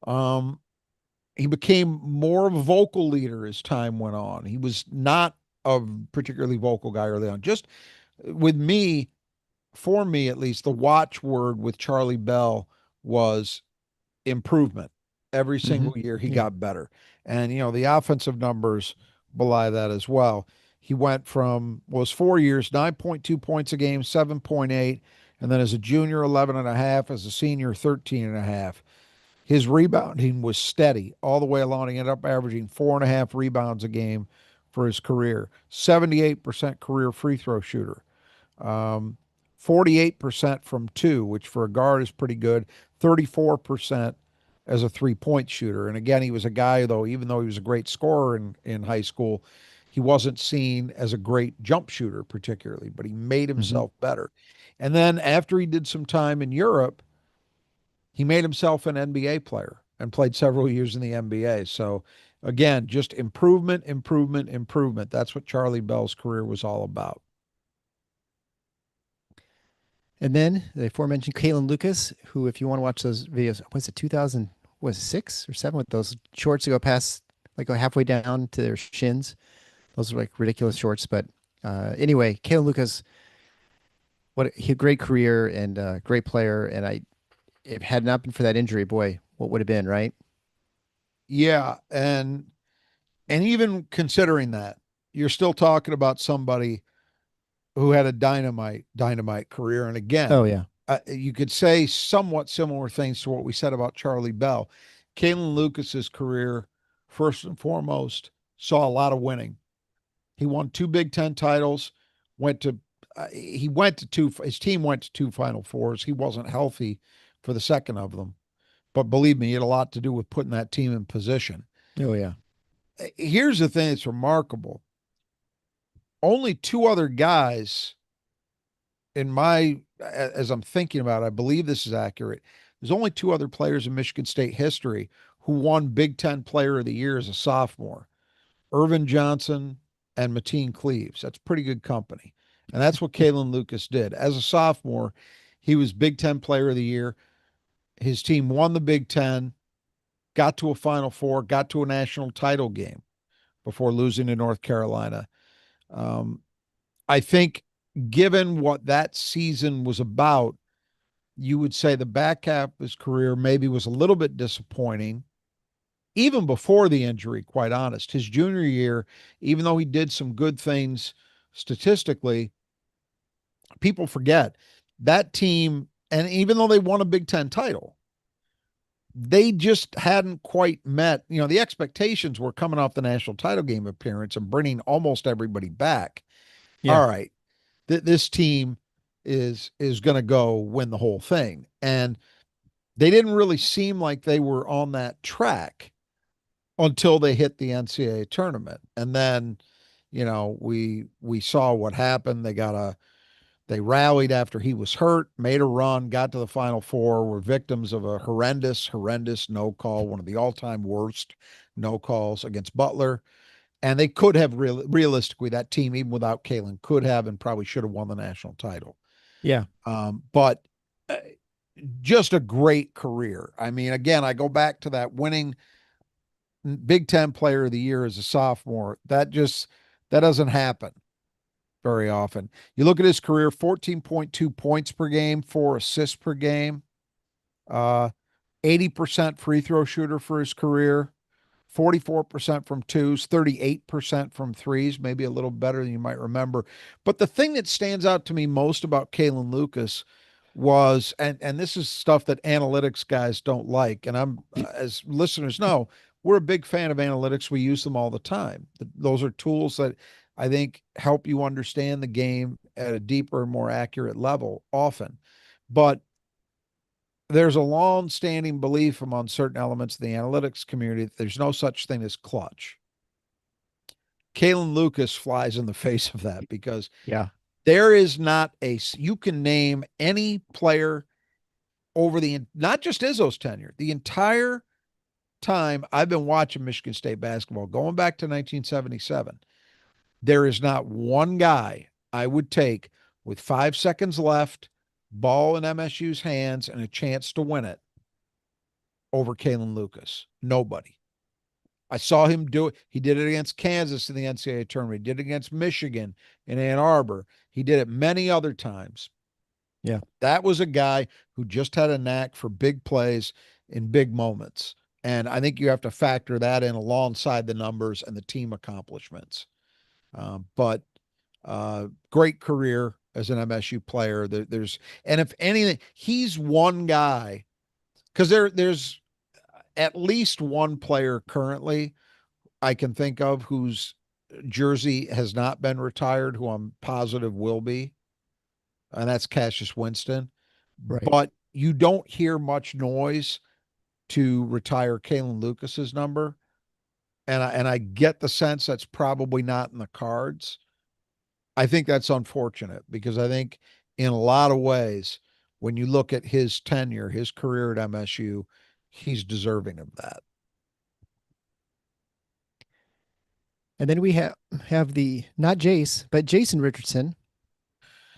Speaker 2: Um, he became more of a vocal leader as time went on. He was not a particularly vocal guy early on. Just with me, for me at least, the watchword with Charlie Bell was improvement. Every
Speaker 1: Hmm.
Speaker 2: single year he
Speaker 1: Yeah.
Speaker 2: got better. And, the offensive numbers belie that as well. He went from, was 4 years, 9.2 points a game, 7.8. And then as a junior, 11 and a half. As a senior, 13 and a half. His rebounding was steady all the way along. He ended up averaging 4.5 rebounds a game for his career. 78% career free throw shooter. Um, 48% from two, which for a guard is pretty good. 34% as a 3-point shooter. And again, he was a guy, though, even though he was a great scorer in high school, he wasn't seen as a great jump shooter, particularly, but he made
Speaker 1: Hmm.
Speaker 2: himself better. And then after he did some time in Europe, he made himself an NBA player and played several years in the NBA. So, again, just improvement, improvement, improvement. That's what Charlie Bell's career was all about.
Speaker 1: And then the aforementioned Kalin Lucas, who, if you want to watch those videos, was it 2000, was it 6 or 7 with those shorts that go past, like go halfway down to their shins? Those are like ridiculous shorts. But anyway, Kalin Lucas a great career and great player. And if it had not been for that injury, boy, what would have been, right?
Speaker 2: Yeah, and even considering that, you're still talking about somebody who had a dynamite career. And
Speaker 1: Oh
Speaker 2: again,
Speaker 1: yeah.
Speaker 2: you could say somewhat similar things to what we said about Charlie Bell. Kalin Lucas's career, first and foremost, saw a lot of winning. He won two Big Ten titles. Went to he went to two. His team went to two Final Fours. He wasn't healthy for the second of them, but believe me, he had a lot to do with putting that team in position.
Speaker 1: Oh yeah.
Speaker 2: Here's the thing that's remarkable. Only two other guys in my as I'm thinking about it, I believe this is accurate. There's only two other players in Michigan State history who won Big Ten Player of the Year as a sophomore. Irvin Johnson and Mateen Cleaves. That's pretty good company. And that's what Kalin Lucas did. As a sophomore, he was Big Ten Player of the Year. His team won the Big Ten, got to a Final Four, got to a national title game before losing to North Carolina. Um, I think, given what that season was about, you would say the back half of his career maybe was a little bit disappointing, even before the injury, quite honest. His junior year, even though he did some good things statistically, people forget that team, and even though they won a Big Ten title, they just hadn't quite met, the expectations were coming off the national title game appearance and bringing almost everybody back.
Speaker 1: Yeah.
Speaker 2: All right, this team is going to go win the whole thing. And they didn't really seem like they were on that track until they hit the NCAA tournament. And then, we saw what happened. They rallied after he was hurt, made a run, got to the Final Four, were victims of a horrendous no call, one of the all-time worst no calls against Butler. And they could have realistically, that team, even without Kalin, could have and probably should have won the national title.
Speaker 1: Yeah.
Speaker 2: But just a great career. I mean, again, I go back to that winning Big Ten Player of the Year as a sophomore. That doesn't happen very often. You look at his career: 14.2 points per game, 4 assists per game, uh, 80% free throw shooter for his career, 44% from twos, 38% from threes, maybe a little better than you might remember. But the thing that stands out to me most about Kalin Lucas was, and this is stuff that analytics guys don't like, and as listeners know, we're a big fan of analytics. We use them all the time. Those are tools that I think help you understand the game at a deeper, more accurate level often. But there's a long-standing belief among certain elements of the analytics community that there's no such thing as clutch. Kalin Lucas flies in the face of that because
Speaker 1: Yeah.
Speaker 2: there is not you can name any player over not just Izzo's tenure, the entire time I've been watching Michigan State basketball, going back to 1977, there is not one guy I would take with 5 seconds left, ball in MSU's hands, and a chance to win it over Kalin Lucas. Nobody. I saw him do it. He did it against Kansas in the NCAA tournament. He did it against Michigan in Ann Arbor. He did it many other times.
Speaker 1: Yeah.
Speaker 2: That was a guy who just had a knack for big plays in big moments. And I think you have to factor that in alongside the numbers and the team accomplishments. But great career as an MSU player. And if anything, he's one guy, because there's at least one player currently I can think of whose jersey has not been retired, who I'm positive will be, and that's Cassius Winston.
Speaker 1: Right.
Speaker 2: But you don't hear much noise to retire Kalin Lucas's number, and I get the sense that's probably not in the cards. I think that's unfortunate because I think in a lot of ways, when you look at his tenure, his career at MSU, he's deserving of that.
Speaker 1: And then we have the not Jace, but Jason Richardson,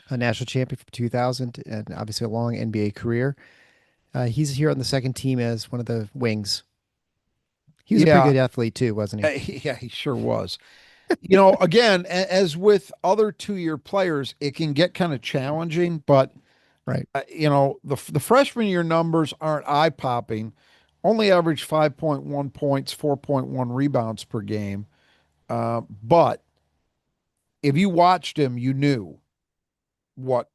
Speaker 1: a national champion from 2000, and obviously a long NBA career. He's here on the second team as one of the wings. He was a pretty
Speaker 2: Yeah,
Speaker 1: good athlete too, wasn't he?
Speaker 2: yeah, he sure was. Again, as with other 2-year players, it can get kind of challenging, but
Speaker 1: Right.
Speaker 2: the freshman year numbers aren't eye popping. Only averaged 5.1 points, 4.1 rebounds per game. But if you watched him, you knew what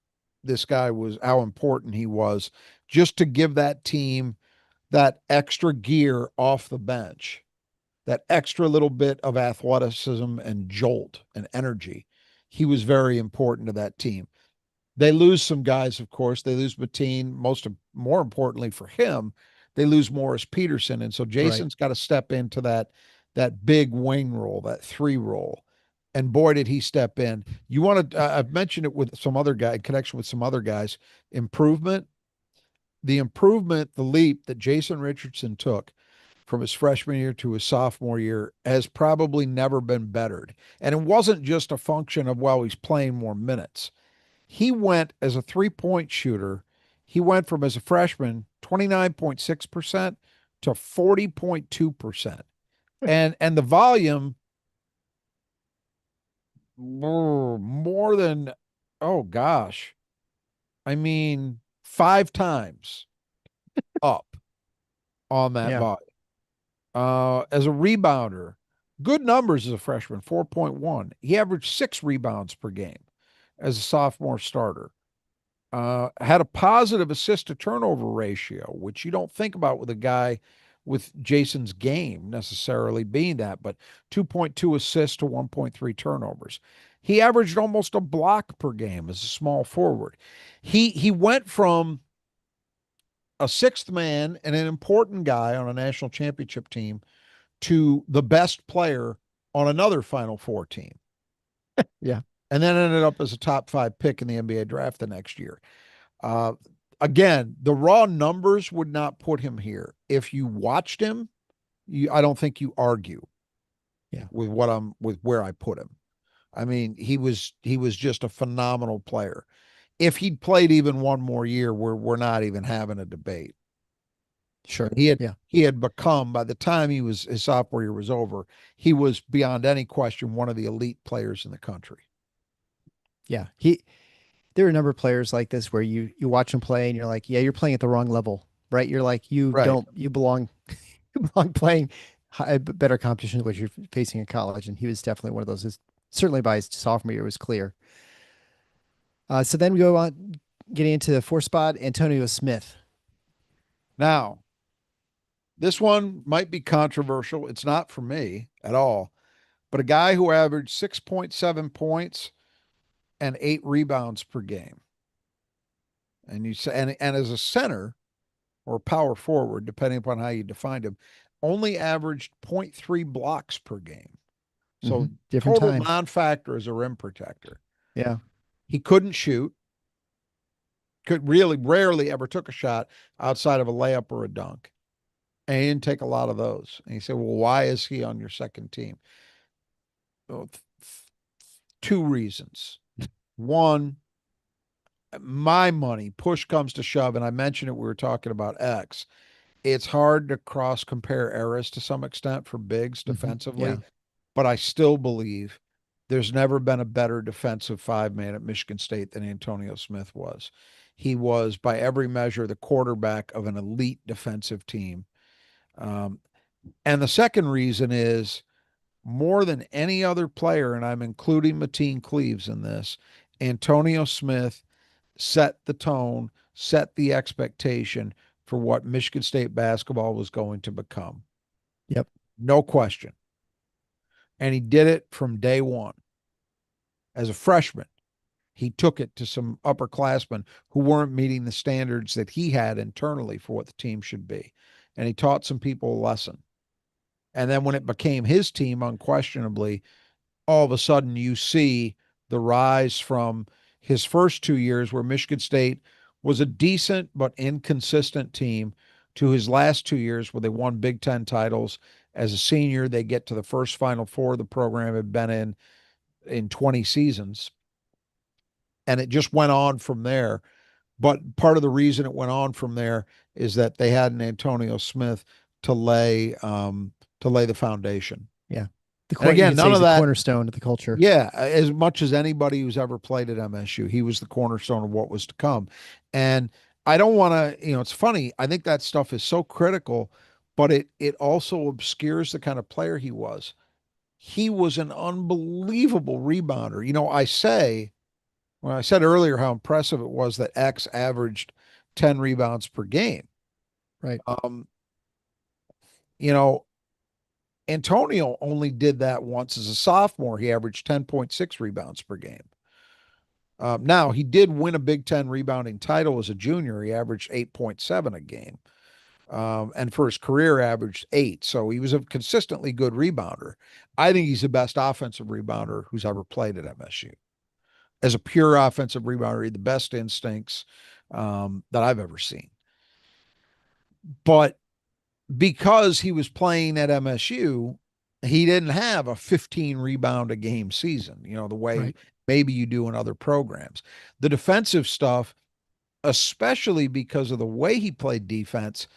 Speaker 2: this guy was, how important he was, just to give that team that extra gear off the bench, that extra little bit of athleticism and jolt and energy. He was very important to that team. They lose some guys, of course. They lose Mateen. More importantly for him, they lose Morris Peterson, and so
Speaker 1: Right.
Speaker 2: Jason's got to step into that big wing role, that three role. And boy, did he step in. You want to? I've mentioned it with some other guy, in connection with some other guys. Improvement, the leap that Jason Richardson took from his freshman year to his sophomore year has probably never been bettered. And it wasn't just a function of, well, he's playing more minutes. He went as a 3-point shooter. He went from, as a freshman, 29.6% to 40.2%. And the volume more than, oh gosh, I mean, 5 times up on that
Speaker 1: Yeah.
Speaker 2: volume. As a rebounder, good numbers as a freshman, 4.1. He averaged 6 rebounds per game as a sophomore starter. Had a positive assist to turnover ratio, which you don't think about with a guy with Jason's game necessarily being that, but 2.2 assists to 1.3 turnovers. He averaged almost a block per game as a small forward. He went from a sixth man and an important guy on a national championship team to the best player on another Final Four team,
Speaker 1: Yeah.
Speaker 2: and then ended up as a top 5 pick in the NBA draft the next year. Uh, Again, the raw numbers would not put him here. If you watched him, I don't think you argue
Speaker 1: Yeah.
Speaker 2: with where I put him. I mean, he was just a phenomenal player. If he'd played even one more year, we're not even having a debate.
Speaker 1: Sure.
Speaker 2: He had
Speaker 1: Yeah.
Speaker 2: he had become, by the time his sophomore year was over, he was beyond any question one of the elite players in the country.
Speaker 1: Yeah. There are a number of players like this where you watch them play and you're like, yeah, you're playing at the wrong level, right? You're like,
Speaker 2: Right.
Speaker 1: you belong, you belong playing better competition than what you're facing in college. And he was definitely one of those. Certainly by his sophomore year, it was clear. So then we go on getting into the 4 spot, Antonio Smith.
Speaker 2: Now, this one might be controversial. It's not for me at all, but a guy who averaged 6.7 points and 8 rebounds per game. And you say, and as a center or power forward, depending upon how you defined him, only averaged zero point 0.3 blocks per game. So
Speaker 1: Different
Speaker 2: total
Speaker 1: time.
Speaker 2: non-factor as a rim protector.
Speaker 1: Yeah.
Speaker 2: He couldn't shoot, could really rarely ever took a shot outside of a layup or a dunk. And he didn't take a lot of those. And he said, well, why is he on your second team? Well, 2 reasons. One, my money, push comes to shove, and I mentioned it, we were talking about X. It's hard to cross compare eras to some extent for bigs defensively,
Speaker 1: Yeah.
Speaker 2: but I still believe there's never been a better defensive 5 man at Michigan State than Antonio Smith was. He was, by every measure, the quarterback of an elite defensive team. Um, and the second reason is, more than any other player, and I'm including Mateen Cleaves in this, Antonio Smith set the tone, set the expectation for what Michigan State basketball was going to become.
Speaker 1: Yep.
Speaker 2: No question. And he did it from day one. As a freshman, he took it to some upperclassmen who weren't meeting the standards that he had internally for what the team should be. And he taught some people a lesson. And then when it became his team, unquestionably, all of a sudden you see the rise from his first 2 years where Michigan State was a decent but inconsistent team to his last 2 years where they won Big Ten titles. As a senior, they get to the first Final Four the program had been in 20 seasons. And it just went on from there. But part of the reason it went on from there is that they had an Antonio Smith to lay the foundation.
Speaker 1: Yeah. You
Speaker 2: again,
Speaker 1: could say
Speaker 2: none
Speaker 1: he's
Speaker 2: of
Speaker 1: a
Speaker 2: that.
Speaker 1: cornerstone of the culture.
Speaker 2: Yeah, as much as anybody who's ever played at MSU, he was the cornerstone of what was to come. And I don't want to, it's funny. I think that stuff is so critical, but it also obscures the kind of player he was. He was an unbelievable rebounder. When I said earlier how impressive it was that X averaged 10 rebounds per game.
Speaker 1: Right.
Speaker 2: Um, you know, Antonio only did that once as a sophomore. He averaged 10.6 rebounds per game. Now, he did win a Big Ten rebounding title as a junior. He averaged 8.7 a game. And for his career, averaged 8. So he was a consistently good rebounder. I think he's the best offensive rebounder who's ever played at MSU. As a pure offensive rebounder, he had the best instincts that I've ever seen. But because he was playing at MSU, he didn't have a 15 rebound a game season, the way
Speaker 1: Right.
Speaker 2: maybe you do in other programs. The defensive stuff, especially because of the way he played defense,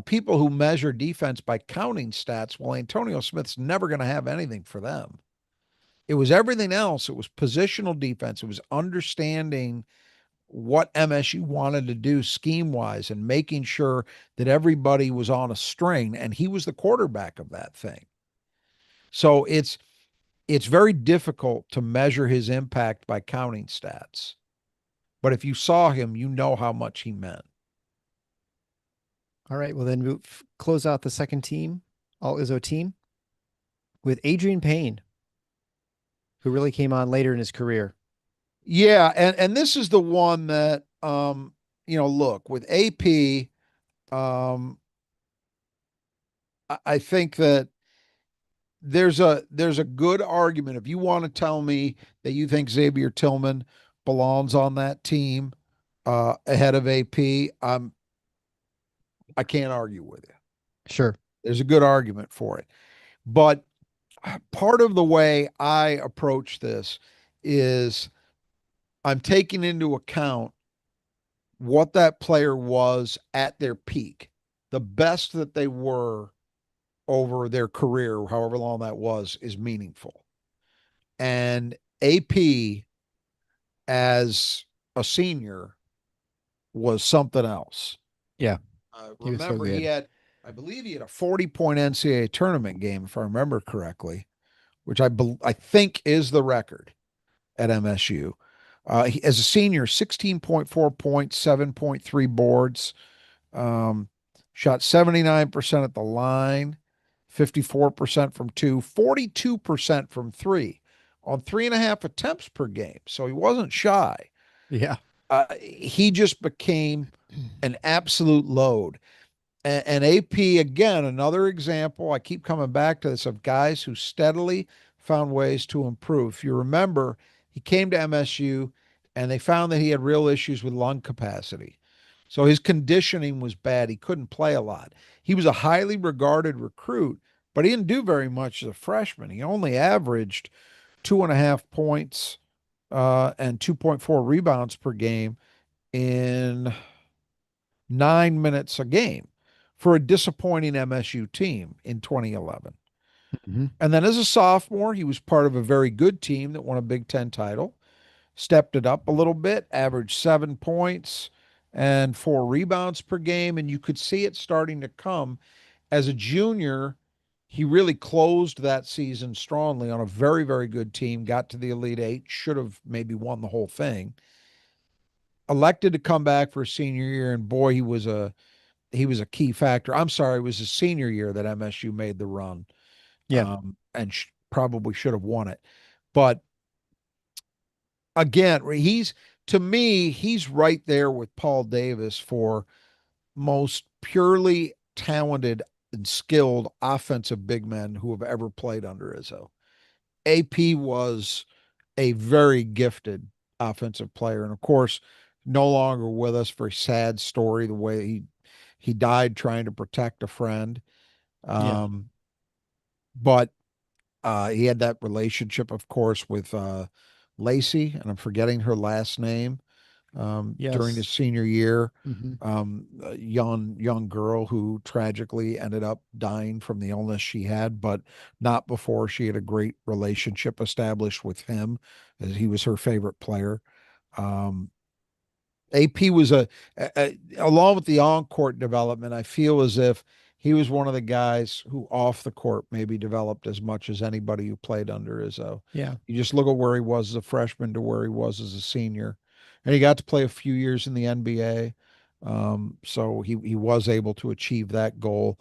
Speaker 2: people who measure defense by counting stats, well, Antonio Smith's never going to have anything for them. It was everything else. It was positional defense. It was understanding what MSU wanted to do scheme wise and making sure that everybody was on a string. And he was the quarterback of that thing. So it's very difficult to measure his impact by counting stats. But if you saw him, you know how much he meant.
Speaker 1: All right. Well, then we'll close out the second team, all Izzo team, with Adreian Payne, who really came on later in his career.
Speaker 2: Yeah, and this is the one that look, with AP, I think that there's a good argument. If you want to tell me that you think Xavier Tillman belongs on that team ahead of AP, I can't argue with you.
Speaker 1: Sure.
Speaker 2: There's a good argument for it. But part of the way I approach this is I'm taking into account what that player was at their peak, the best that they were over their career, however long that was, is meaningful. And AP as a senior was something else.
Speaker 1: Yeah. He was so
Speaker 2: Remember,
Speaker 1: good.
Speaker 2: I believe he had a 40-point NCAA tournament game, if I remember correctly, which I think is the record at MSU. As a senior, 16.4 points, 7.3 boards, um, shot 79% at the line, 54% from two, 42% from three on 3.5 attempts per game. So he wasn't shy.
Speaker 1: Yeah.
Speaker 2: He just became an absolute load. And AP, again, another example, I keep coming back to this, of guys who steadily found ways to improve. If you remember, he came to MSU and they found that he had real issues with lung capacity. So his conditioning was bad. He couldn't play a lot. He was a highly regarded recruit, but he didn't do very much as a freshman. He only averaged 2.5 points and 2.4 rebounds per game in 9 minutes a game for a disappointing MSU team in 2011.
Speaker 1: Mm-hmm.
Speaker 2: And then as a sophomore, he was part of a very good team that won a Big Ten title, stepped it up a little bit, averaged 7 points and 4 rebounds per game. And you could see it starting to come. As a junior, he really closed that season strongly on a very, very good team, got to the Elite Eight, should have maybe won the whole thing. Elected to come back for a senior year, and boy, he was a key factor. I'm sorry, it was his senior year that MSU made the run,
Speaker 1: Yeah.
Speaker 2: and probably should have won it. But again, to me, he's right there with Paul Davis for most purely talented and skilled offensive big men who have ever played under Izzo. AP was a very gifted offensive player, and of course, no longer with us. Very sad story, the way he died trying to protect a friend.
Speaker 1: Yeah.
Speaker 2: Um, but he had that relationship, of course, with Lacey, and I'm forgetting her last name. during
Speaker 1: Yes.
Speaker 2: his senior year.
Speaker 1: Hmm.
Speaker 2: A young girl who tragically ended up dying from the illness she had, but not before she had a great relationship established with him, as he was her favorite player. Um, AP was along with the on court development, I feel as if he was one of the guys who off the court maybe developed as much as anybody who played under Izzo.
Speaker 1: Yeah.
Speaker 2: You just look at where he was as a freshman to where he was as a senior. And he got to play a few years in the NBA. So he was able to achieve that goal.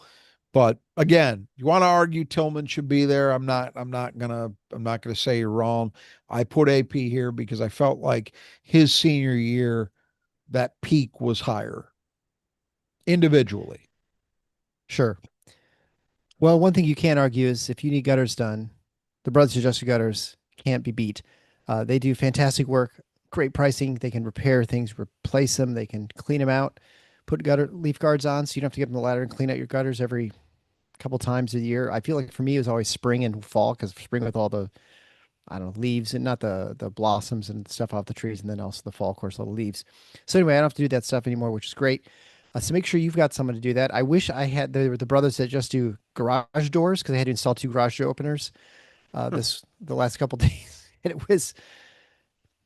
Speaker 2: But again, you want to argue Tillman should be there. I'm not gonna say you're wrong. I put AP here because I felt like his senior year that peak was higher individually.
Speaker 1: Sure. Well, one thing you can't argue is if you need gutters done, the Brothers Adjusted Gutters can't be beat. They do fantastic work, great pricing. They can repair things, replace them. They can clean them out, put gutter leaf guards on, so you don't have to get on the ladder and clean out your gutters every couple times a year. I feel like for me it was always spring and fall because spring with all the I don't know leaves and not the blossoms and stuff off the trees, and then also the fall, of course, all the leaves. So anyway, I don't have to do that stuff anymore, which is great. So make sure you've got someone to do that. I wish I had the brothers that just do garage doors because I had to install two garage door openers this the last couple days, and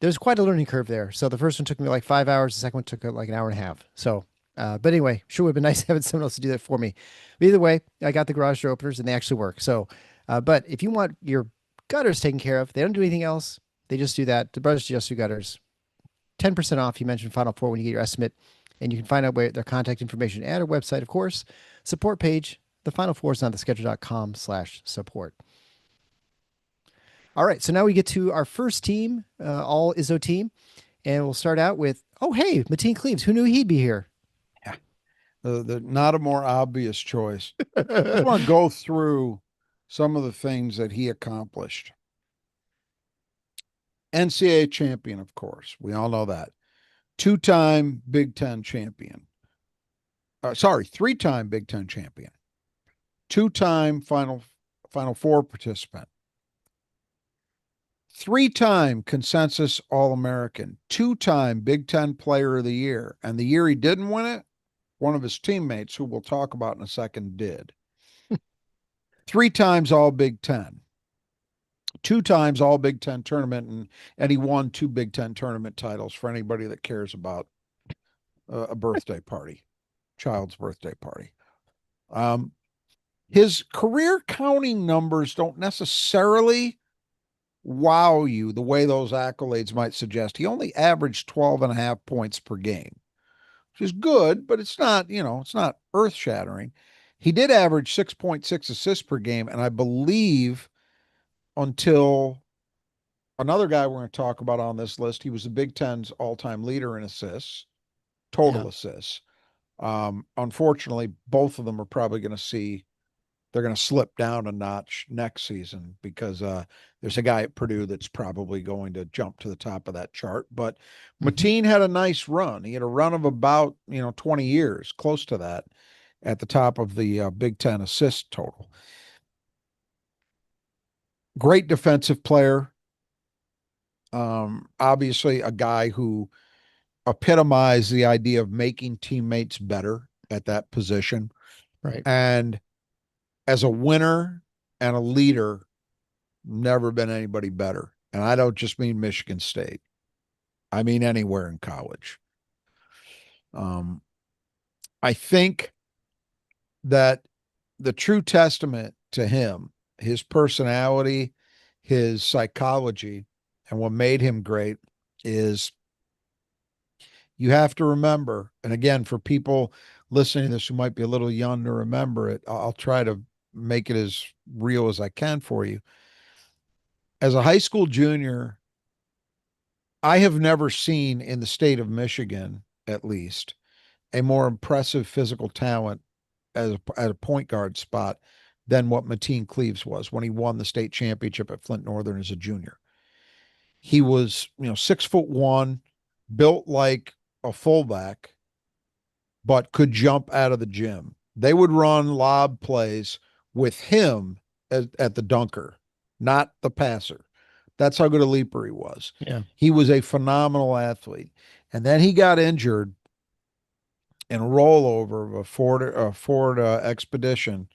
Speaker 1: there's quite a learning curve there. So the first one took me like 5 hours. The second one took like an hour and a half. So, but anyway, sure would have been nice having someone else to do that for me. But either way, I got the garage door openers and they actually work. So, but if you want your gutters taken care of, they don't do anything else. They just do that. The brothers just do gutters. 10% off. You mentioned Final Four when you get your estimate, and you can find out where their contact information at our website, of course. Support page. The Final Four is on theschedule.com/support. All right, so now we get to our first team, all Izzo team. And we'll start out with, oh, hey, Mateen Cleaves. Who knew he'd be here?
Speaker 2: Yeah. Not a more obvious choice. I just want to go through some of the things that he accomplished. NCAA champion, of course. We all know that. Two-time Big Ten champion. Three-time Big Ten champion. Two-time Final Four participant. Three-time consensus All-American. Two-time Big Ten Player of the Year. And the year he didn't win it, one of his teammates, who we'll talk about in a second, did. Three times All Big Ten. Two times All Big Ten tournament, and he won two Big Ten tournament titles for anybody that cares about a birthday party, child's birthday party. His career counting numbers don't necessarily wow you the way those accolades might suggest. He only averaged 12 and a half points per game, which is good, but it's not, it's not earth shattering. He did average 6.6 assists per game. And I believe until another guy we're going to talk about on this list, he was the Big Ten's all-time leader in assists,
Speaker 1: Yeah.
Speaker 2: total assists. Unfortunately, both of them are probably going to they're going to slip down a notch next season because there's a guy at Purdue that's probably going to jump to the top of that chart. But
Speaker 1: Mm-hmm.
Speaker 2: Mateen had a nice run. He had a run of about 20 years, close to that, at the top of the Big Ten assist total. Great defensive player. Obviously, a guy who epitomized the idea of making teammates better at that position.
Speaker 1: Right.
Speaker 2: And as a winner and a leader, never been anybody better. And I don't just mean Michigan State. I mean anywhere in college. Um, I think that the true testament to him, his personality, his psychology, and what made him great is you have to remember, and again, for people listening to this who might be a little young to remember it, I'll try to make it as real as I can for you. As a high school junior, I have never seen in the state of Michigan, at least, a more impressive physical talent at a point guard spot than what Mateen Cleaves was when he won the state championship at Flint Northern as a junior. He was, 6'1", built like a fullback, but could jump out of the gym. They would run lob plays with him at the dunker, not the passer. That's how good a leaper he was.
Speaker 1: Yeah.
Speaker 2: He was a phenomenal athlete. And then he got injured in a rollover of a Ford Expedition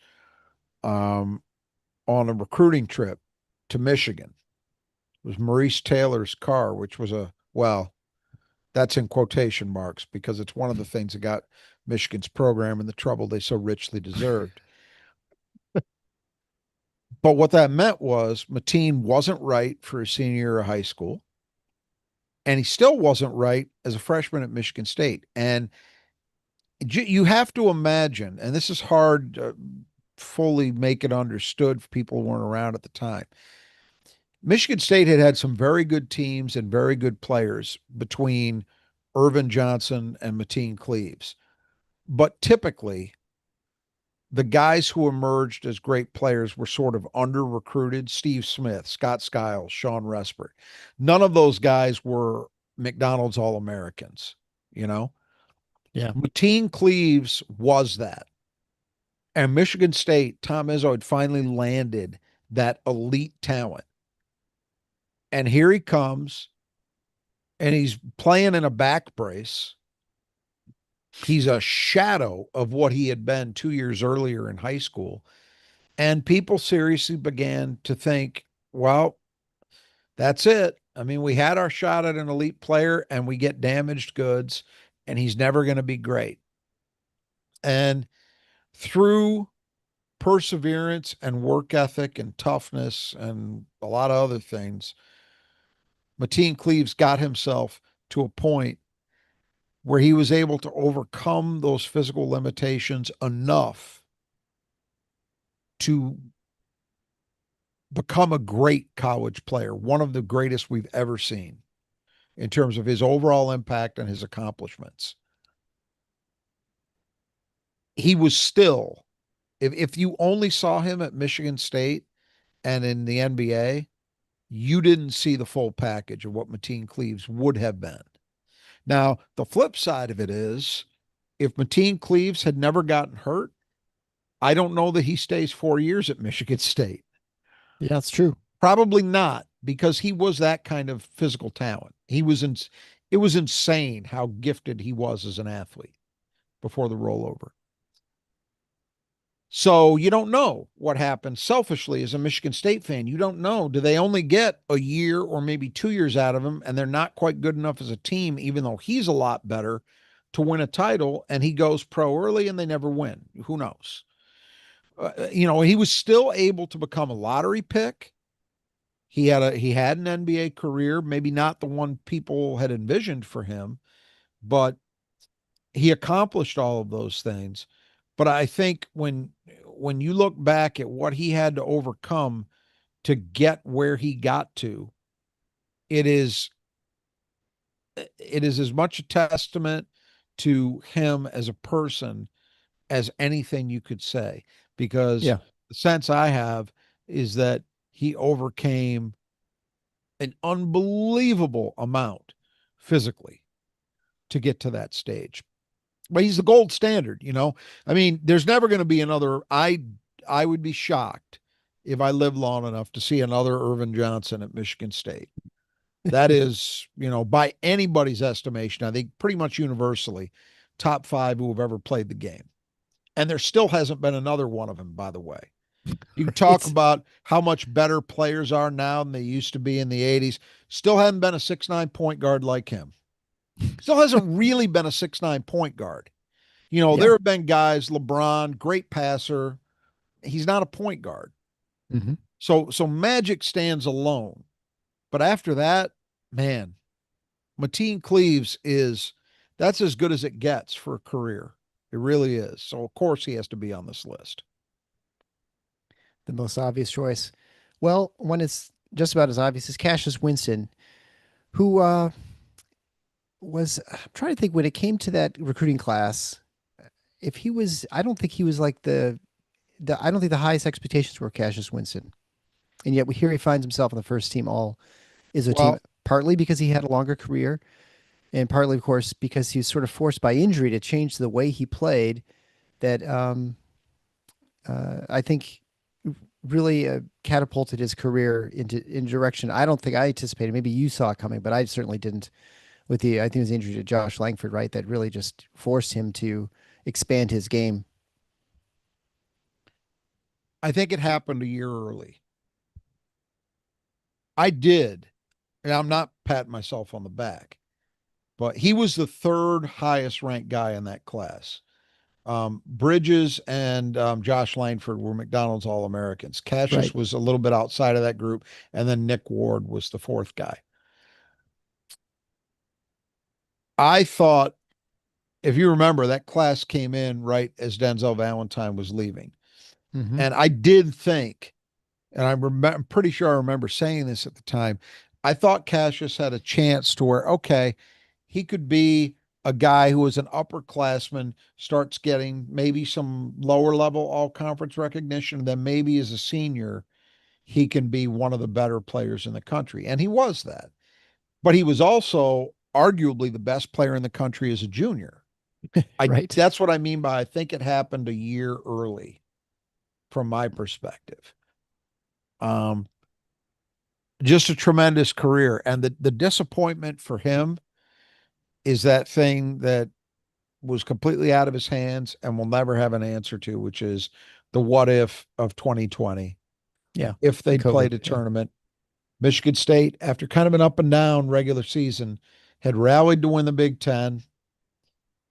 Speaker 2: um, on a recruiting trip to Michigan. It was Maurice Taylor's car, which was well, that's in quotation marks because it's one of the things that got Michigan's program in the trouble they so richly deserved. But what that meant was Mateen wasn't right for his senior year of high school, and he still wasn't right as a freshman at Michigan State. And you have to imagine, and this is hard to fully make it understood for people who weren't around at the time. Michigan State had some very good teams and very good players between Irvin Johnson and Mateen Cleaves. But typically, the guys who emerged as great players were sort of under recruited. Steve Smith, Scott Skiles, Sean Respert. None of those guys were McDonald's All Americans, you know?
Speaker 1: Yeah.
Speaker 2: Mateen Cleaves was that. And Michigan State, Tom Izzo had finally landed that elite talent. And here he comes, and he's playing in a back brace. He's a shadow of what he had been 2 years earlier in high school. And people seriously began to think, well, that's it. I mean, we had our shot at an elite player and we get damaged goods, and he's never going to be great. And through perseverance and work ethic and toughness and a lot of other things, Mateen Cleaves got himself to a point where he was able to overcome those physical limitations enough to become a great college player, one of the greatest we've ever seen in terms of his overall impact and his accomplishments. He was still, if you only saw him at Michigan State and in the NBA, you didn't see the full package of what Mateen Cleaves would have been. Now, the flip side of it is, if Mateen Cleaves had never gotten hurt, I don't know that he stays 4 years at Michigan State.
Speaker 1: Yeah, that's true.
Speaker 2: Probably not, because he was that kind of physical talent. It was insane how gifted he was as an athlete before the rollover. So you don't know what happened selfishly as a Michigan State fan. You don't know. Do they only get a year or maybe 2 years out of him, and they're not quite good enough as a team, even though he's a lot better, to win a title, and he goes pro early and they never win? Who knows? He was still able to become a lottery pick. He had an NBA career, maybe not the one people had envisioned for him, but he accomplished all of those things. But I think when you look back at what he had to overcome to get where he got to, it is as much a testament to him as a person as anything you could say, because
Speaker 1: Yeah.
Speaker 2: the sense I have is that he overcame an unbelievable amount physically to get to that stage. But he's the gold standard, you know. I mean, there's never going to be another. I would be shocked if I live long enough to see another Irvin Johnson at Michigan State. That is, by anybody's estimation, I think pretty much universally, top five who have ever played the game. And there still hasn't been another one of them, by the way. You can talk
Speaker 1: Right.
Speaker 2: about how much better players are now than they used to be in the 80s. Still hasn't been a 6'9" point guard like him. Still hasn't really been a 6'9" point guard.
Speaker 1: Yeah.
Speaker 2: There have been guys, LeBron, great passer. He's not a point guard.
Speaker 1: Hmm.
Speaker 2: So Magic stands alone. But after that, man, Mateen Cleaves that's as good as it gets for a career. It really is. So of course he has to be on this list.
Speaker 1: The most obvious choice. Well, when it's just about as obvious as Cassius Winston, who I'm trying to think when it came to that recruiting class, if he was, I don't think he was like I don't think the highest expectations were Cassius Winston. And yet here he finds himself on the first team all Izzo team,
Speaker 2: Well,
Speaker 1: partly because he had a longer career, and partly, of course, because he was sort of forced by injury to change the way he played. That I think really catapulted his career in direction I don't think I anticipated. Maybe you saw it coming, but I certainly didn't with the I think it was the injury to Josh Langford, right? That really just forced him to expand his game.
Speaker 2: I think it happened a year early. I did, and I'm not patting myself on the back, but he was the third highest ranked guy in that class. Bridges and Josh Langford were McDonald's All Americans. Cassius
Speaker 1: Right.
Speaker 2: was a little bit outside of that group, and then Nick Ward was the fourth guy. I thought, if you remember, that class came in right as Denzel Valentine was leaving.
Speaker 1: Mm-hmm.
Speaker 2: And I did think, and I'm pretty sure I remember saying this at the time, I thought Cassius had a chance to where, okay, he could be a guy who was an upperclassman, starts getting maybe some lower level all conference recognition, and then maybe as a senior, he can be one of the better players in the country. And he was that. But he was also arguably the best player in the country as a junior. I
Speaker 1: Right.
Speaker 2: That's what I mean by I think it happened a year early from my perspective. Um, just a tremendous career. And the disappointment for him is that thing that was completely out of his hands and will never have an answer to, which is the what if of 2020.
Speaker 1: Yeah.
Speaker 2: If
Speaker 1: The
Speaker 2: they'd
Speaker 1: COVID.
Speaker 2: played a
Speaker 1: Yeah.
Speaker 2: tournament, Michigan State, after kind of an up and down regular season, had rallied to win the Big Ten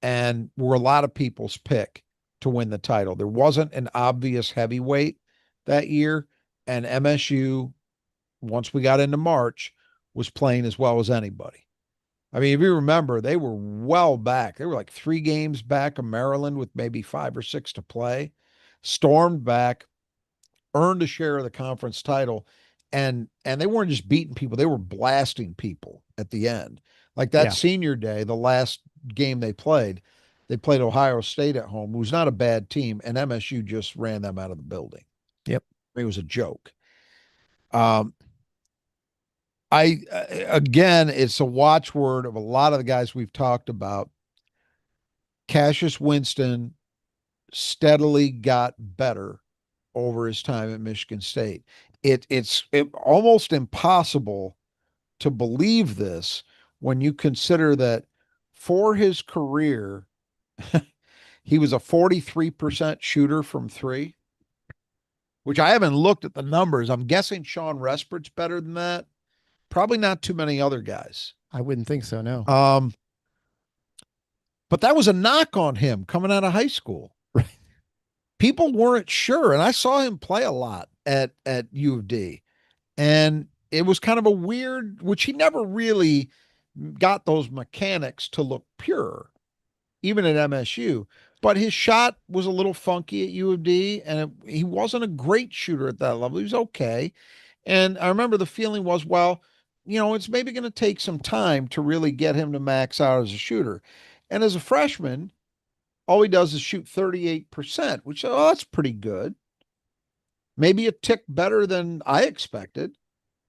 Speaker 2: and were a lot of people's pick to win the title. There wasn't an obvious heavyweight that year, and MSU, once we got into March, was playing as well as anybody. I mean, if you remember, they were well back. They were like 3 games back of Maryland with maybe 5 or 6 to play, stormed back, earned a share of the conference title, and they weren't just beating people, they were blasting people at the end. Like that
Speaker 1: Yeah.
Speaker 2: senior day, the last game they played Ohio State at home, who's not a bad team, and MSU just ran them out of the building.
Speaker 1: Yep.
Speaker 2: It was a joke. Um, I Again, it's a watchword of a lot of the guys we've talked about. Cassius Winston steadily got better over his time at Michigan State. It's almost impossible to believe this when you consider that for his career, he was a 43% shooter from three, which I haven't looked at the numbers. I'm guessing Sean Respert's better than that. Probably not too many other guys.
Speaker 1: I wouldn't think so. No.
Speaker 2: Um, but that was a knock on him coming out of high school.
Speaker 1: Right.
Speaker 2: People weren't sure, and I saw him play a lot at U of D, and it was kind of a weird, which he never really got those mechanics to look pure, even at MSU. But his shot was a little funky at U of D, and he wasn't a great shooter at that level. He was okay. And I remember the feeling was, well, it's maybe going to take some time to really get him to max out as a shooter. And as a freshman, all he does is shoot 38%, which, oh, that's pretty good. Maybe a tick better than I expected.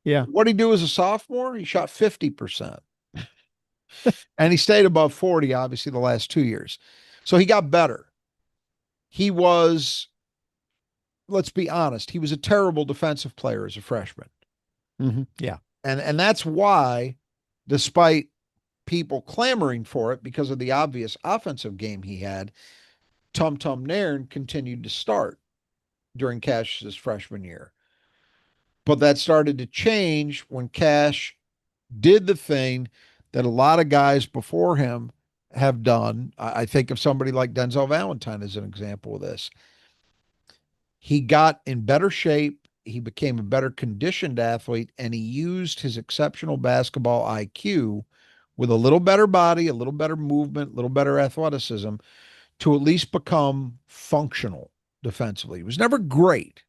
Speaker 1: Yeah.
Speaker 2: What did he do as a sophomore? He shot 50%. And he stayed above 40, obviously, the last 2 years. So he got better. He was, let's be honest, he was a terrible defensive player as a freshman.
Speaker 1: Mm-hmm. Yeah.
Speaker 2: And that's why, despite people clamoring for it because of the obvious offensive game he had, Tum Tum Nairn continued to start during Cash's freshman year. But that started to change when Cash did the thing that a lot of guys before him have done. I think of somebody like Denzel Valentine as an example of this. He got in better shape. He became a better conditioned athlete, and he used his exceptional basketball IQ with a little better body, a little better movement, a little better athleticism to at least become functional defensively. He was never great,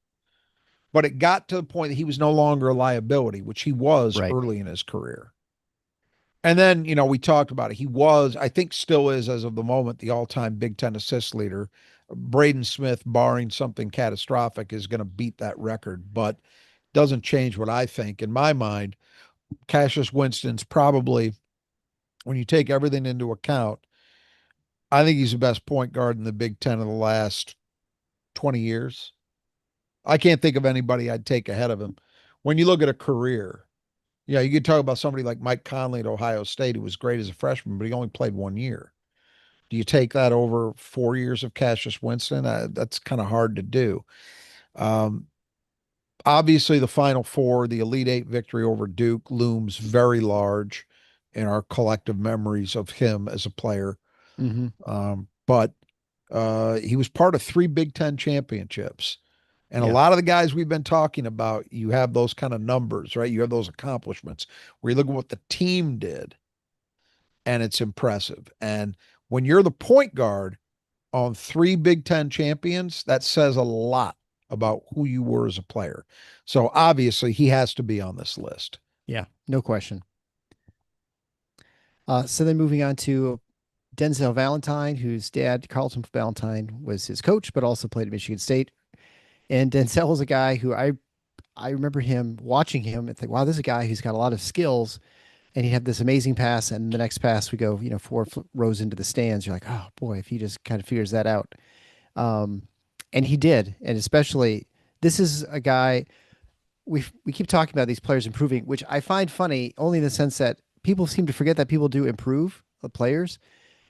Speaker 2: but it got to the point that he was no longer a liability, which he was
Speaker 1: Right.
Speaker 2: early in his career. And then, we talked about it. He was, I think still is as of the moment, the all-time Big Ten assist leader. Braden Smith, barring something catastrophic, is going to beat that record, but doesn't change what I think. In my mind, Cassius Winston's probably, when you take everything into account, I think he's the best point guard in the Big Ten of the last 20 years. I can't think of anybody I'd take ahead of him. When you look at a career, Yeah, you could talk about somebody like Mike Conley at Ohio State who was great as a freshman, but he only played 1 year. Do you take that over 4 years of Cassius Winston? That's kind of hard to do. Um, Obviously, the Final Four, the Elite Eight victory over Duke looms very large in our collective memories of him as a player.
Speaker 1: Hmm.
Speaker 2: But he was part of three Big Ten championships. And a
Speaker 1: Yeah.
Speaker 2: lot of the guys we've been talking about, you have those kind of numbers, right? You have those accomplishments where you look at what the team did, and it's impressive. And when you're the point guard on three Big Ten champions, that says a lot about who you were as a player. So obviously, he has to be on this list.
Speaker 1: Yeah. No question. So then moving on to Denzel Valentine, whose dad, Carlton Valentine, was his coach, but also played at Michigan State. And Denzel was a guy who I remember him watching him and think, wow, this is a guy who's got a lot of skills. And he'd have this amazing pass, and the next pass we go, four rows into the stands. You're like, oh boy, if he just kind of figures that out. Um, and he did, and especially this is a guy we keep talking about these players improving, which I find funny only in the sense that people seem to forget that people do improve the players,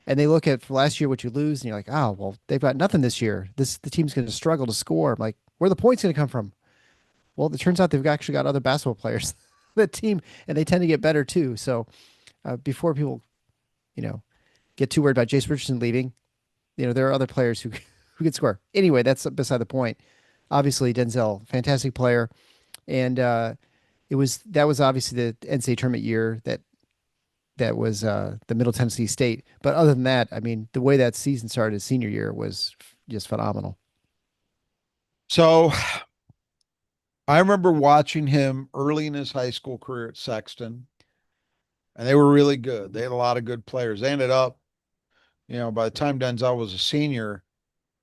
Speaker 1: and they look at for last year what you lose, and you're like, oh well, they've got nothing this year. The team's going to struggle to score. I'm like, where are the points going to come from? Well, it turns out they've actually got other basketball players, the team, and they tend to get better too. So before people, you know, get too worried about Jace Richardson leaving, there are other players who who can score. Anyway, that's beside the point. Obviously, Denzel, fantastic player, and that was obviously the NCAA tournament year that was the Middle Tennessee State. But other than that, I mean, the way that season started his senior year was just phenomenal.
Speaker 2: So I remember watching him early in his high school career at Sexton, and they were really good. They had a lot of good players. They ended up, by the time Denzel was a senior,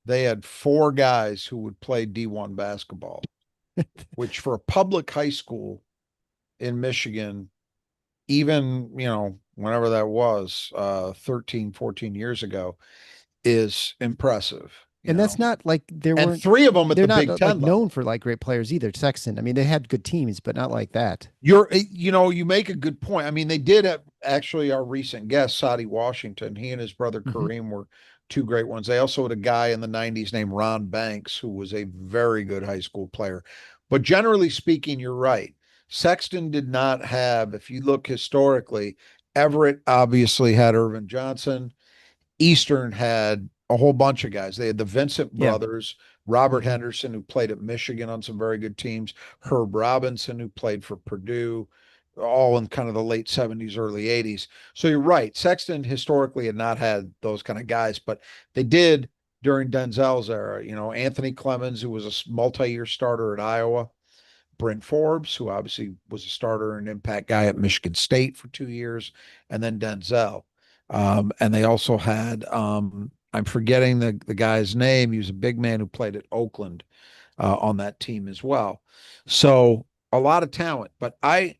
Speaker 2: they had four guys who would play D1 basketball, which for a public high school in Michigan, even, whenever that was, 13, 14 years ago, is impressive,
Speaker 1: And that's not like
Speaker 2: And three of them at
Speaker 1: they're
Speaker 2: the
Speaker 1: not
Speaker 2: Big
Speaker 1: like
Speaker 2: Ten
Speaker 1: known
Speaker 2: level.
Speaker 1: for like great players either. Sexton, I mean, they had good teams, but not like that.
Speaker 2: You make a good point. I mean, they did have, actually, our recent guest, Sadi Washington. He and his brother
Speaker 1: Hmm.
Speaker 2: Kareem were two great ones. They also had a guy in the 90s named Ron Banks, who was a very good high school player. But generally speaking, you're right. Sexton did not have, if you look historically, Everett obviously had Irvin Johnson. Eastern had a whole bunch of guys. They had the Vincent
Speaker 1: Yeah.
Speaker 2: brothers, Robert
Speaker 1: Hmm.
Speaker 2: Henderson, who played at Michigan on some very good teams, Herb Robinson, who played for Purdue, all in kind of the late 70s, early 80s. So you're right. Sexton historically had not had those kind of guys, but they did during Denzel's era. Anthony Clemens, who was a multi-year starter at Iowa, Brent Forbes, who obviously was a starter and impact guy at Michigan State for 2 years, and then Denzel. And they also had, I'm forgetting the guy's name. He was a big man who played at Oakland on that team as well. So a lot of talent. But I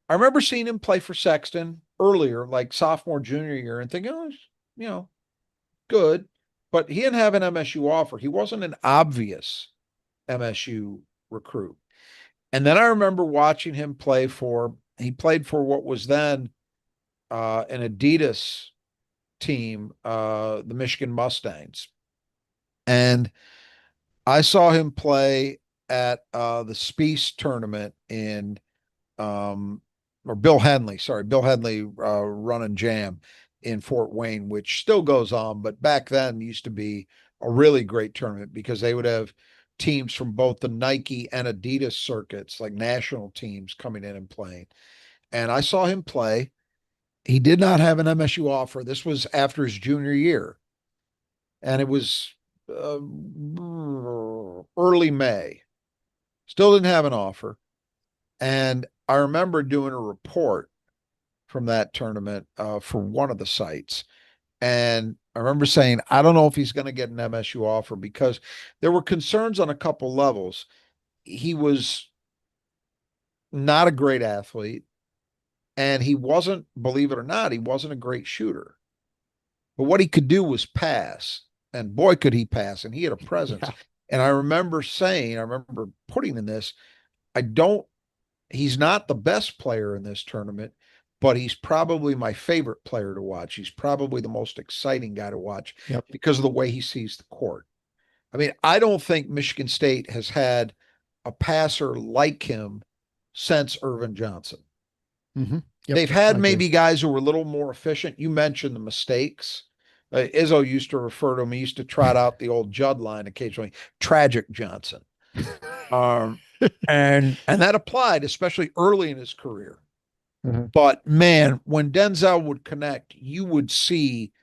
Speaker 2: remember seeing him play for Sexton earlier, like sophomore, junior year, and thinking, oh, you know, good. But he didn't have an MSU offer. He wasn't an obvious MSU recruit. And then I remember watching him he played for what was then an Adidas team, the Michigan Mustangs. And I saw him play at the Spiece tournament in, um, or Bill Henley run and jam in Fort Wayne, which still goes on, but back then used to be a really great tournament because they would have teams from both the Nike and Adidas circuits, like national teams coming in and playing. And I saw him play. He did not have an MSU offer. This was after his junior year, and it was uh, early May. Still didn't have an offer. And I remember doing a report from that tournament for one of the sites. And I remember saying, I don't know if he's going to get an MSU offer because there were concerns on a couple levels. He was not a great athlete, and he wasn't, believe it or not, he wasn't a great shooter. But what he could do was pass. And boy, could he pass. And he had a presence.
Speaker 1: Yeah.
Speaker 2: And I remember saying, I remember putting in this, I don't He's not the best player in this tournament, but he's probably my favorite player to watch. He's probably the most exciting guy to watch
Speaker 1: Yep.
Speaker 2: because of the way he sees the court. I mean, I don't think Michigan State has had a passer like him since Irvin Johnson.
Speaker 1: Mm-hmm. Yep.
Speaker 2: They've had
Speaker 1: I agree.
Speaker 2: maybe guys who were a little more efficient. You mentioned the mistakes. Izzo used to refer to him. He used to trot out the old Judd line occasionally. Tragic Johnson. Um, and that applied, especially early in his career.
Speaker 1: Mhm.
Speaker 2: But man, when Denzel would connect, you would see,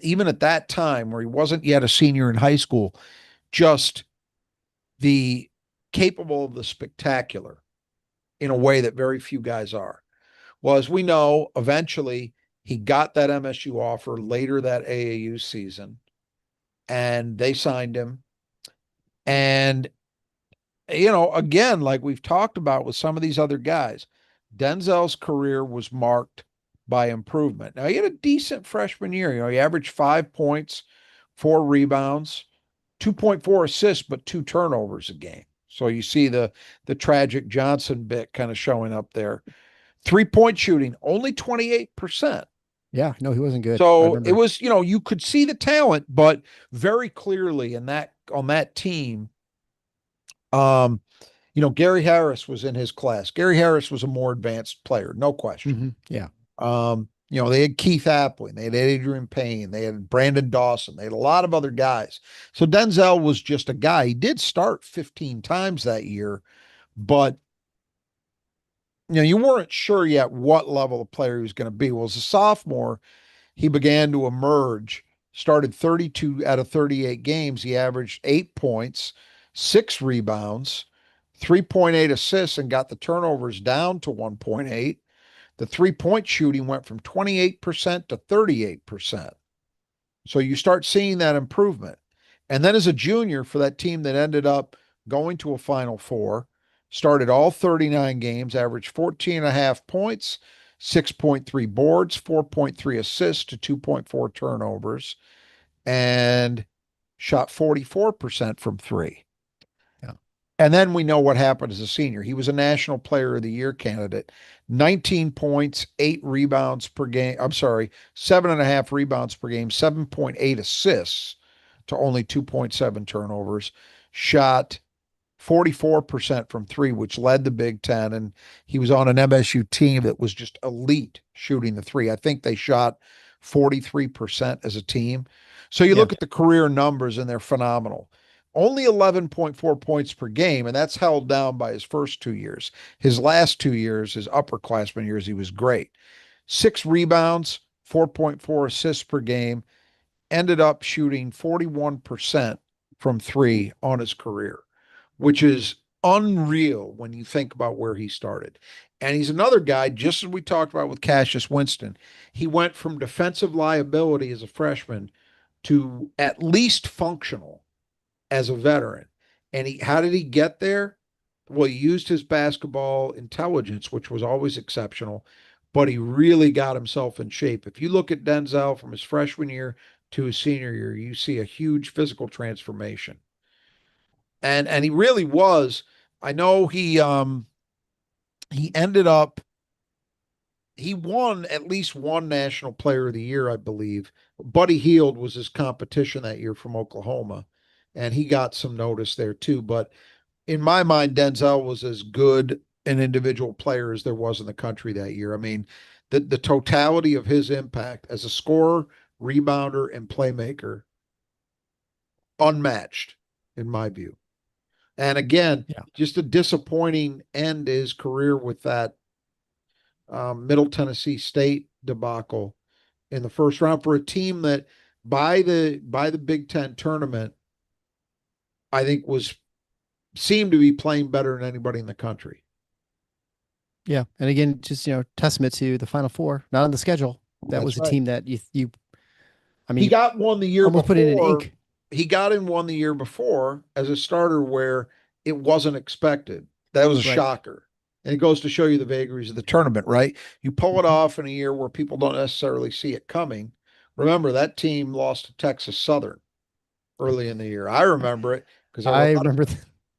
Speaker 2: even at that time where he wasn't yet a senior in high school, just the capable of the spectacular in a way that very few guys are. Well, as we know, eventually he got that MSU offer later that AAU season, and they signed him. And, again, like we've talked about with some of these other guys, Denzel's career was marked by improvement. Now, he had a decent freshman year. He averaged 5 points, 4 rebounds, 2.4 assists, but 2 turnovers a game. So you see the tragic Johnson bit kind of showing up there. 3-point shooting, only 28%.
Speaker 1: Yeah, no, he wasn't good. I
Speaker 2: So it
Speaker 1: remember.
Speaker 2: was, you could see the talent, but very clearly in that on that team, um, Gary Harris was in his class. Gary Harris was a more advanced player, no question.
Speaker 1: Yeah.
Speaker 2: They had Keith Appling, they had Adreian Payne, they had Brandon Dawson, they had a lot of other guys. So Denzel was just a guy. He did start 15 times that year, but you weren't sure yet what level of player he was going to be. Well, as a sophomore, he began to emerge, started 32 out of 38 games. He averaged 8 points, 6 rebounds, 3.8 assists, and got the turnovers down to 1.8. The 3-point shooting went from 28% to 38%. So you start seeing that improvement. And then as a junior for that team that ended up going to a Final Four, started all 39 games, averaged 14 and a half points, 6.3 boards, 4.3 assists to 2.4 turnovers, and shot 44% from three.
Speaker 1: Yeah.
Speaker 2: And then we know what happened as a senior. He was a National Player of the Year candidate. 19 points, 8 rebounds per game. I'm sorry, 7.5 rebounds per game, 7.8 assists to only 2.7 turnovers. Shot 44% from three, which led the Big Ten. And he was on an MSU team that was just elite shooting the three. I think they shot 43% as a team. So you
Speaker 1: Yeah.
Speaker 2: look at the career numbers and they're phenomenal. Only 11.4 points per game, and that's held down by his first 2 years. His last 2 years, his upperclassman years, he was great. 6 rebounds, 4.4 assists per game, ended up shooting 41% from three on his career, which is unreal when you think about where he started. And he's another guy, just as we talked about with Cassius Winston. He went from defensive liability as a freshman to at least functional as a veteran. And how did he get there? Well, he used his basketball intelligence, which was always exceptional, but he really got himself in shape. If you look at Denzel from his freshman year to his senior year, you see a huge physical transformation. And he really was. I know he ended up he won at least one National Player of the Year, I believe. Buddy Hield was his competition that year from Oklahoma, and he got some notice there too. But in my mind, Denzel was as good an individual player as there was in the country that year. I mean, the totality of his impact as a scorer, rebounder, and playmaker, unmatched in my view. And again,
Speaker 1: Yeah.
Speaker 2: just a disappointing end to his career with that Middle Tennessee State debacle in the first round for a team that by the Big Ten tournament, I think was seemed to be playing better than anybody in the country.
Speaker 1: Yeah. And again, just, testament to the Final Four, not on the schedule. That
Speaker 2: That's
Speaker 1: was a
Speaker 2: right.
Speaker 1: team that I mean,
Speaker 2: He
Speaker 1: you
Speaker 2: got one the year
Speaker 1: almost put it in
Speaker 2: before.
Speaker 1: ink.
Speaker 2: He got in one the year before as a starter where it wasn't expected. That was a
Speaker 1: Right.
Speaker 2: shocker. And it goes to show you the vagaries of the tournament, right? You pull it
Speaker 1: Mhm.
Speaker 2: off in a year where people don't necessarily see it coming. Remember, that team lost to Texas Southern early in the year. I remember it because
Speaker 1: I remember.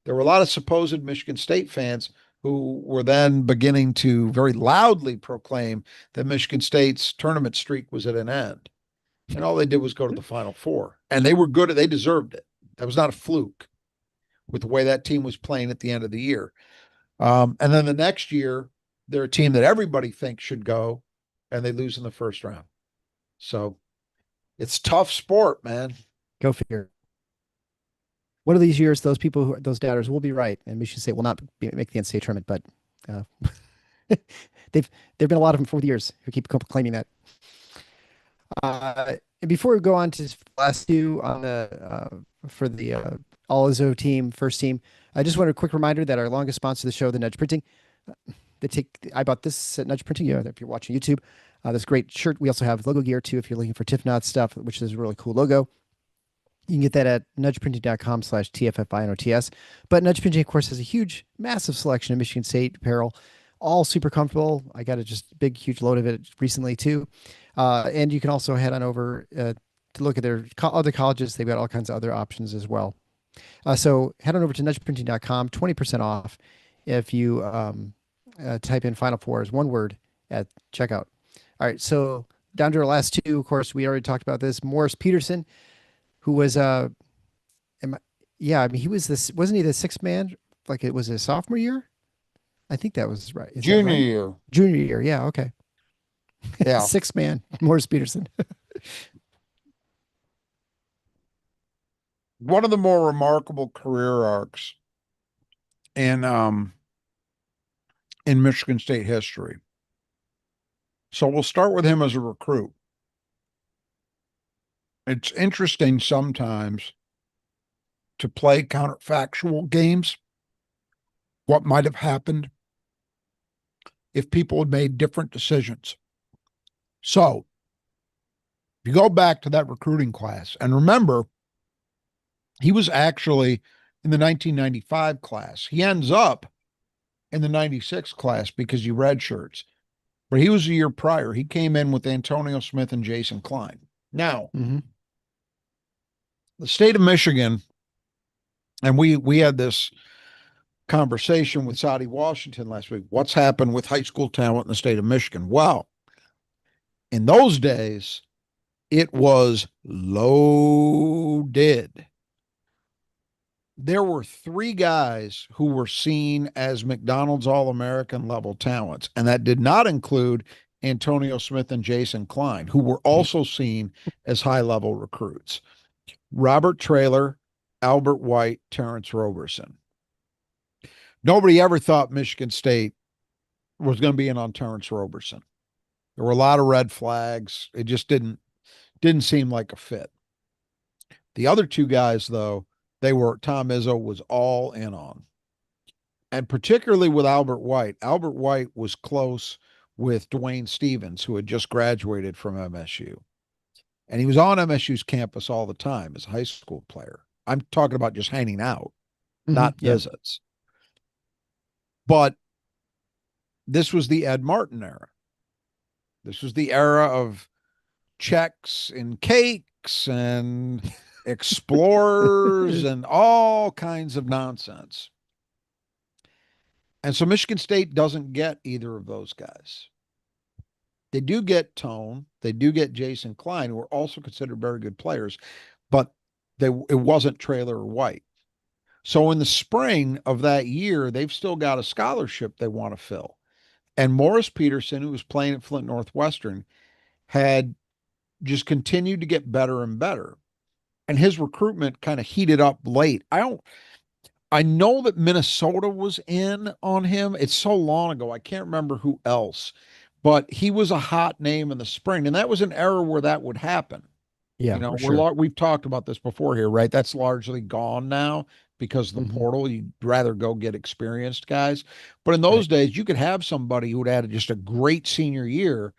Speaker 2: there were a lot of supposed Michigan State fans who were then beginning to very loudly proclaim that Michigan State's tournament streak was at an end. And all they did was go to the Final Four. And they were good. They deserved it. That was not a fluke with the way that team was playing at the end of the year. And then the next year, they're a team that everybody thinks should go, and they lose in the first round. So it's tough sport, man.
Speaker 1: Go figure. One of these years, those doubters will be right, and Michigan State will not make the NCAA tournament. But uh, there've been a lot of them for the years who keep claiming that. And before we go on to the last two on the for the All Izzo team, first team, I just want a quick reminder that our longest sponsor of the show, the Nudge Printing, I bought this at Nudge Printing. Yeah, if you're watching YouTube, this great shirt. We also have logo gear too if you're looking for TIFF stuff, which is a really cool logo. You can get that at nudgeprinting.com/TFFINOTS. But Nudge Printing, of course, has a huge, massive selection of Michigan State apparel, all super comfortable. I got a just big, huge load of it recently, too. And you can also head on over to look at their other colleges. They've got all kinds of other options as well. So head on over to nudgeprinting.com, 20% off if you type in Final Four as one word at checkout. All right, so down to our last two. Of course, we already talked about this. Morris Peterson, who was yeah, I mean he was this wasn't he the sixth man like it was his sophomore year? I think that was right. Is that
Speaker 2: Junior
Speaker 1: right?
Speaker 2: year.
Speaker 1: Junior year, yeah, okay.
Speaker 2: Yeah.
Speaker 1: Sixth man, Morris Peterson.
Speaker 2: One of the more remarkable career arcs in Michigan State history. So we'll start with him as a recruit. It's interesting sometimes to play counterfactual games. What might have happened if people had made different decisions. So if you go back to that recruiting class, and remember, he was actually in the 1995 class. He ends up in the 96 class because he redshirts. But he was a year prior. He came in with Antonio Smith and Jason Klein. Now, the state of Michigan, and we had this conversation with Saudi Washington last week. What's happened with high school talent in the state of Michigan? Well, in those days, it was loaded. There were three guys who were seen as McDonald's All-American level talents, and that did not include Antonio Smith and Jason Klein, who were also seen as high-level recruits. Robert Traylor, Albert White, Terrence Roberson. Nobody ever thought Michigan State was going to be in on Terrence Roberson. There were a lot of red flags. It just didn't seem like a fit. The other two guys, though, Tom Izzo was all in on. And particularly with Albert White. Albert White was close with Dwayne Stevens, who had just graduated from MSU. And he was on MSU's campus all the time as a high school player. I'm talking about just hanging out, not visits. But this was the Ed Martin era. This was the era of checks and cakes and explorers and all kinds of nonsense. And so Michigan State doesn't get either of those guys. They do get Tone. They do get Jason Klein, who are also considered very good players, but it wasn't Traylor or White. So in the spring of that year, they've still got a scholarship they want to fill. And Morris Peterson, who was playing at Flint Northwestern, had just continued to get better and better. And his recruitment kind of heated up late. I know that Minnesota was in on him. It's so long ago. I can't remember who else, but he was a hot name in the spring. And that was an era where that would happen.
Speaker 1: Yeah, for sure.
Speaker 2: We've talked about this before here, right? That's largely gone now because of the portal. You'd rather go get experienced guys. But in those days, you could have somebody who had just a great senior year,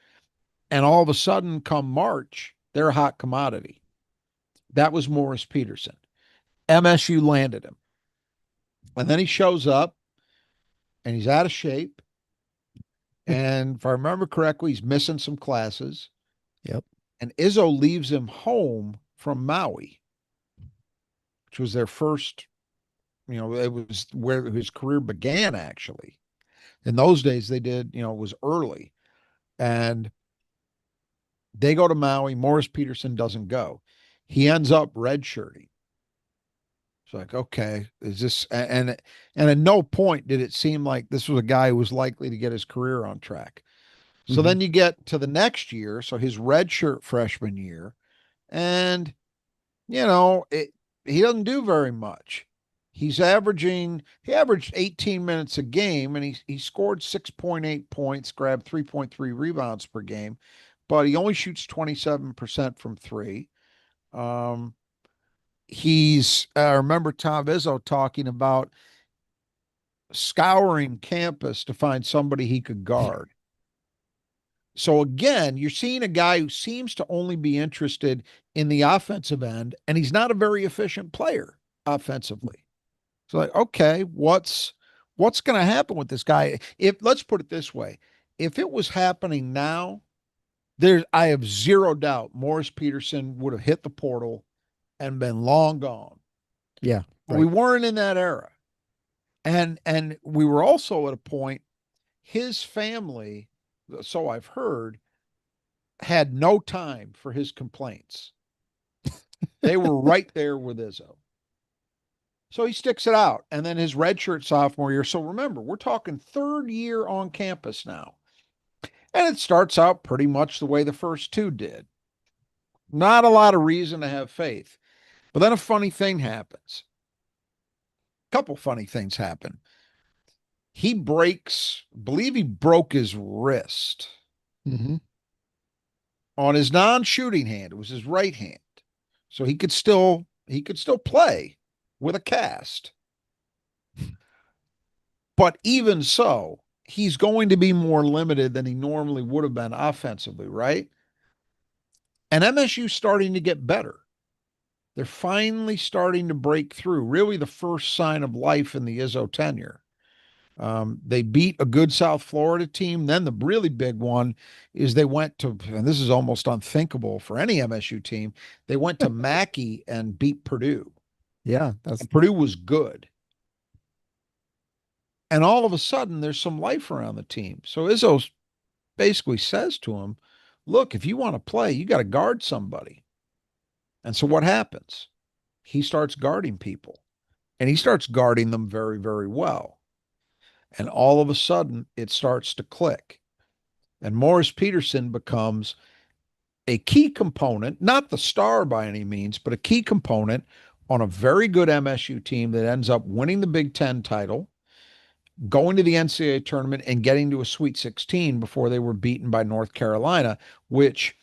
Speaker 2: and all of a sudden, come March, they're a hot commodity. That was Morris Peterson. MSU landed him. And then he shows up, and he's out of shape. And if I remember correctly, he's missing some classes.
Speaker 1: Yep.
Speaker 2: And Izzo leaves him home from Maui, which was their first, it was where his career began, actually. In those days, they did, it was early. And they go to Maui. Morris Peterson doesn't go. He ends up redshirting. It's like, okay, is this and at no point did it seem like this was a guy who was likely to get his career on track. So
Speaker 1: Hmm.
Speaker 2: then you get to the next year, so his redshirt freshman year, and he doesn't do very much. He averaged 18 minutes a game, and he scored 6.8 points, grabbed 3.3 rebounds per game, but he only shoots 27% from three. Um, I remember Tom Izzo talking about scouring campus to find somebody he could guard. So again, you're seeing a guy who seems to only be interested in the offensive end, and he's not a very efficient player offensively. So like, okay, what's going to happen with this guy? If let's put it this way, if it was happening now, I have zero doubt Morris Peterson would have hit the portal and been long gone.
Speaker 1: Yeah,
Speaker 2: We
Speaker 1: right.
Speaker 2: weren't in that era. And we were also at a point, his family, so I've heard, had no time for his complaints. They were right there with Izzo. So he sticks it out. And then his redshirt sophomore year. So remember, we're talking third year on campus now. And it starts out pretty much the way the first two did. Not a lot of reason to have faith. But then a funny thing happens. A couple funny things happen. Believe he broke his wrist
Speaker 1: Hmm.
Speaker 2: on his non-shooting hand. It was his right hand. So he could still play with a cast. But even so, he's going to be more limited than he normally would have been offensively, right? And MSU's starting to get better. They're finally starting to break through. Really, the first sign of life in the Izzo tenure. They beat a good South Florida team. Then the really big one is they went to, and this is almost unthinkable for any MSU team, they went to Mackey and beat Purdue.
Speaker 1: Yeah, that's
Speaker 2: And Purdue was good. And all of a sudden, there's some life around the team. So Izzo basically says to him, look, if you want to play, you got to guard somebody. And so what happens? He starts guarding people and he starts guarding them very, very well. And all of a sudden, it starts to click. And Morris Peterson becomes a key component, not the star by any means, but a key component on a very good MSU team that ends up winning the Big Ten title, going to the NCAA tournament, and getting to a Sweet 16 before they were beaten by North Carolina, which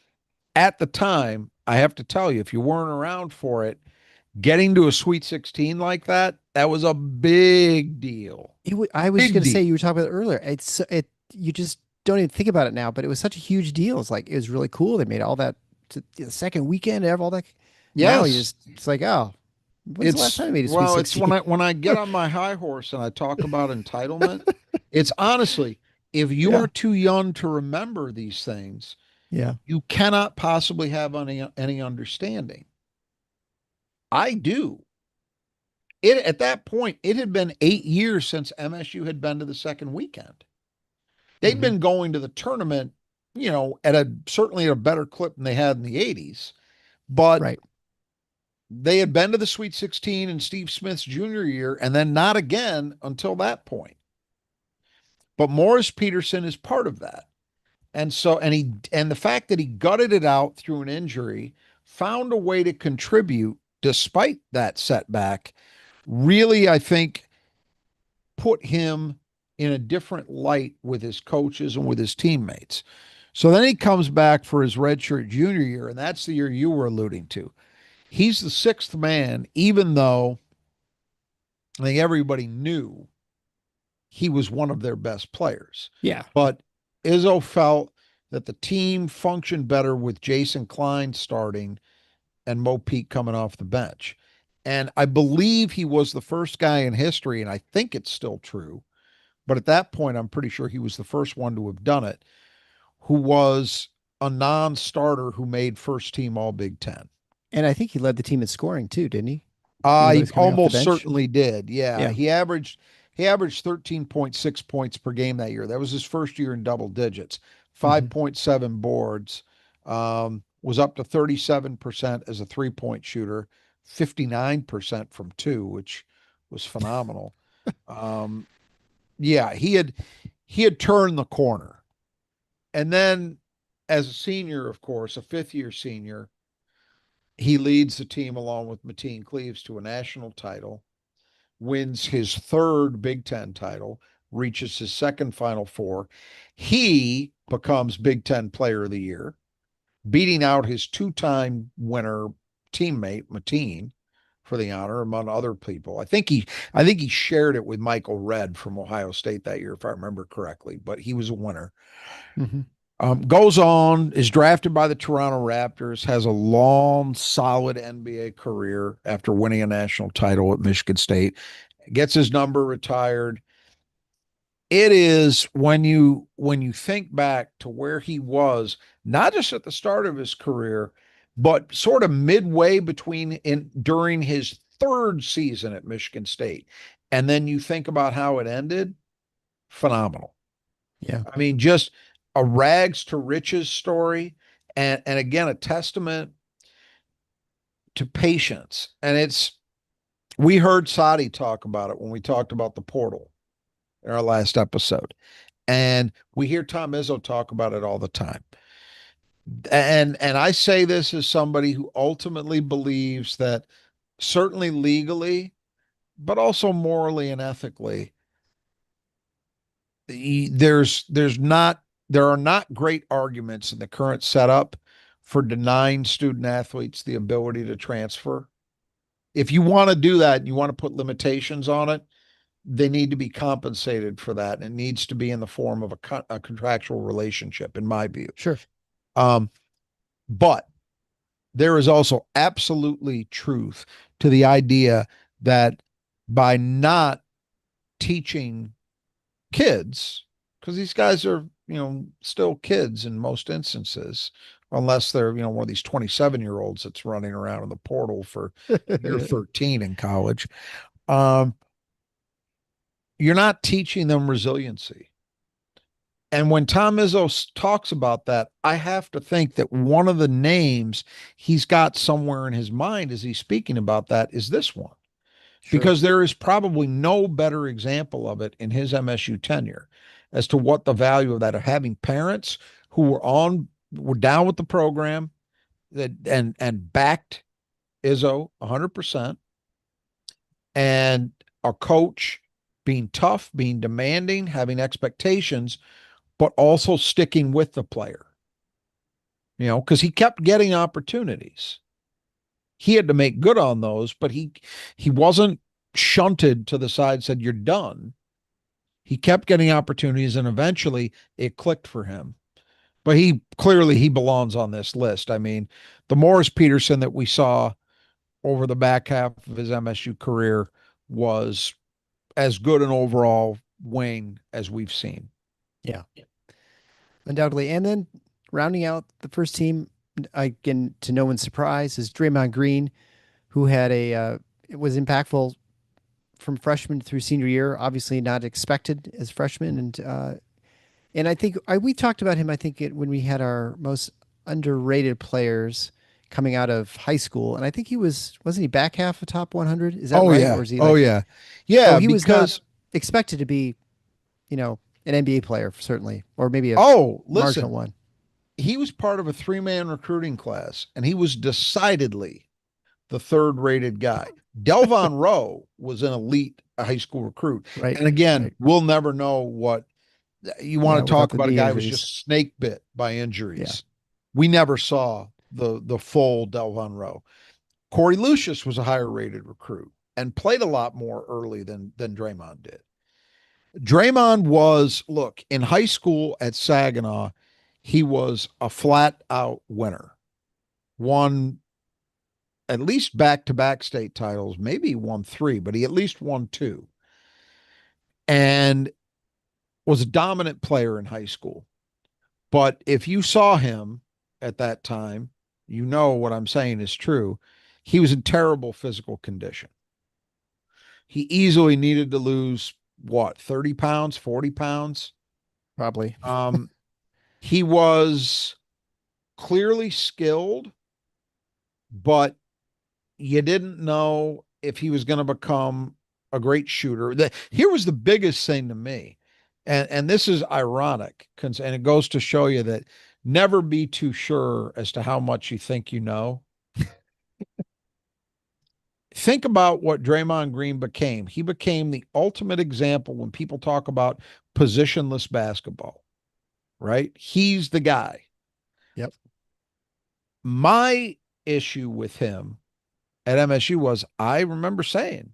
Speaker 2: at the time, I have to tell you, if you weren't around for it, getting to a Sweet 16 like that, that was a big deal.
Speaker 1: I was just
Speaker 2: Big
Speaker 1: gonna say
Speaker 2: deal.
Speaker 1: you were talking about it earlier. You just don't even think about it now, but it was such a huge deal. It's like it was really cool. They made all that the second weekend, all that. Now you
Speaker 2: Yes.
Speaker 1: just it's like, oh, when's the last time they made a Sweet
Speaker 2: It's when
Speaker 1: 16?
Speaker 2: I get on my high horse and I talk about entitlement, it's honestly, if you
Speaker 1: Yeah,
Speaker 2: are too young to remember these things,
Speaker 1: yeah.
Speaker 2: you cannot possibly have any understanding. I do. It At that point, it had been 8 years since MSU had been to the second weekend. They'd
Speaker 1: Hmm.
Speaker 2: been going to the tournament, at a certainly at a better clip than they had in the 80s, but
Speaker 1: Right.
Speaker 2: they had been to the Sweet 16 in Steve Smith's junior year and then not again until that point. But Morris Peterson is part of that. And the fact that he gutted it out through an injury, found a way to contribute despite that setback, really, I think, put him in a different light with his coaches and with his teammates. So then he comes back for his redshirt junior year, and that's the year you were alluding to. He's the sixth man, even though I think everybody knew he was one of their best players.
Speaker 1: Yeah.
Speaker 2: But Izzo felt that the team functioned better with Jason Klein starting and Mo Peake coming off the bench. And I believe he was the first guy in history, and I think it's still true. But at that point, I'm pretty sure he was the first one to have done it, who was a non starter who made first team All Big Ten.
Speaker 1: And I think he led the team in scoring too, didn't he? Even though
Speaker 2: He
Speaker 1: he's coming off the
Speaker 2: almost
Speaker 1: bench.
Speaker 2: certainly did. Yeah.
Speaker 1: Yeah.
Speaker 2: He averaged He averaged 13.6 points per game that year. That was his first year in double digits.
Speaker 1: Hmm.
Speaker 2: 5.7 boards. Was up to 37% as a 3-point shooter, 59% from two, which was phenomenal. Um, yeah, he had turned the corner. And then as a senior, of course, a fifth year senior, he leads the team along with Mateen Cleaves to a national title, wins his third Big Ten title, reaches his second Final Four. He becomes Big Ten Player of the Year, beating out his two-time winner teammate Mateen for the honor, among other people. I think he shared it with Michael Redd from Ohio State that year, if I remember correctly. But he was a winner.
Speaker 1: Hmm.
Speaker 2: Goes on, is drafted by the Toronto Raptors, has a long, solid NBA career after winning a national title at Michigan State, gets his number retired. It is when you think back to where he was, not just at the start of his career, but sort of midway between in during his third season at Michigan State. And then you think about how it ended, phenomenal.
Speaker 1: Yeah,
Speaker 2: I mean, just a rags to riches story, and again a testament to patience. And it's we heard Sadi talk about it when we talked about the portal in our last episode. And we hear Tom Izzo talk about it all the time. And I say this as somebody who ultimately believes that certainly legally, but also morally and ethically, there are not great arguments in the current setup for denying student athletes the ability to transfer. If you want to do that and you want to put limitations on it, they need to be compensated for that. And it needs to be in the form of a contractual relationship, in my view.
Speaker 1: sure.
Speaker 2: Um, but there is also absolutely truth to the idea that by not teaching kids, because these guys are, still kids in most instances, unless they're, one of these 27-year-olds that's running around in the portal for year 13 in college. Um, you're not teaching them resiliency. And when Tom Izzo talks about that, I have to think that one of the names he's got somewhere in his mind as he's speaking about that is this one,
Speaker 1: Sure.
Speaker 2: because there is probably no better example of it in his MSU tenure as to what the value of that, of having parents who were down with the program that and backed Izzo 100%, and a coach being tough, being demanding, having expectations, but also sticking with the player, because he kept getting opportunities. He had to make good on those, but he wasn't shunted to the side, said, "You're done." He kept getting opportunities, and eventually it clicked for him. But he belongs on this list. I mean, the Morris Peterson that we saw over the back half of his MSU career was as good an overall wing as we've seen.
Speaker 1: Yeah, undoubtedly. And then rounding out the first team, again, to no one's surprise, is Draymond Green, who had it was impactful from freshman through senior year. Obviously, not expected as freshman, and I think we talked about him. I think when we had our most underrated players coming out of high school, and I think he wasn't he back half of top 100? Is that
Speaker 2: Oh
Speaker 1: right,
Speaker 2: yeah.
Speaker 1: or is he
Speaker 2: Oh
Speaker 1: like?
Speaker 2: yeah.
Speaker 1: Oh,
Speaker 2: Yeah,
Speaker 1: he was not
Speaker 2: because
Speaker 1: expected to be, you know, an NBA player certainly, or maybe a marginal
Speaker 2: listen,
Speaker 1: one.
Speaker 2: he was part of a three-man recruiting class, and he was decidedly the third rated guy. Delvon Rowe was an elite high school recruit.
Speaker 1: Right,
Speaker 2: And again,
Speaker 1: right.
Speaker 2: we'll never know what you
Speaker 1: Yeah,
Speaker 2: want to
Speaker 1: without
Speaker 2: talk
Speaker 1: the
Speaker 2: about. A
Speaker 1: knee
Speaker 2: guy who was
Speaker 1: injuries.
Speaker 2: just snake bit by
Speaker 1: Yeah,
Speaker 2: injuries. We never saw the full Delvon Rowe. Corey Lucius was a higher rated recruit and played a lot more early than Draymond did. Draymond was, look, in high school at Saginaw, he was a flat out winner. Won at least back to back state titles. Maybe he won three, but he at least won two. And was a dominant player in high school. But if you saw him at that time, you know what I'm saying is true. He was in terrible physical condition. He easily needed to lose what, 30 pounds, 40 pounds.
Speaker 1: Probably.
Speaker 2: Um, he was clearly skilled, but you didn't know if he was going to become a great shooter. Here was the biggest thing to me, and this is ironic, and it goes to show you that never be too sure as to how much you think you know. Think about what Draymond Green became. He became the ultimate example when people talk about positionless basketball, right? He's the guy.
Speaker 1: Yep.
Speaker 2: My issue with him at MSU was I remember saying,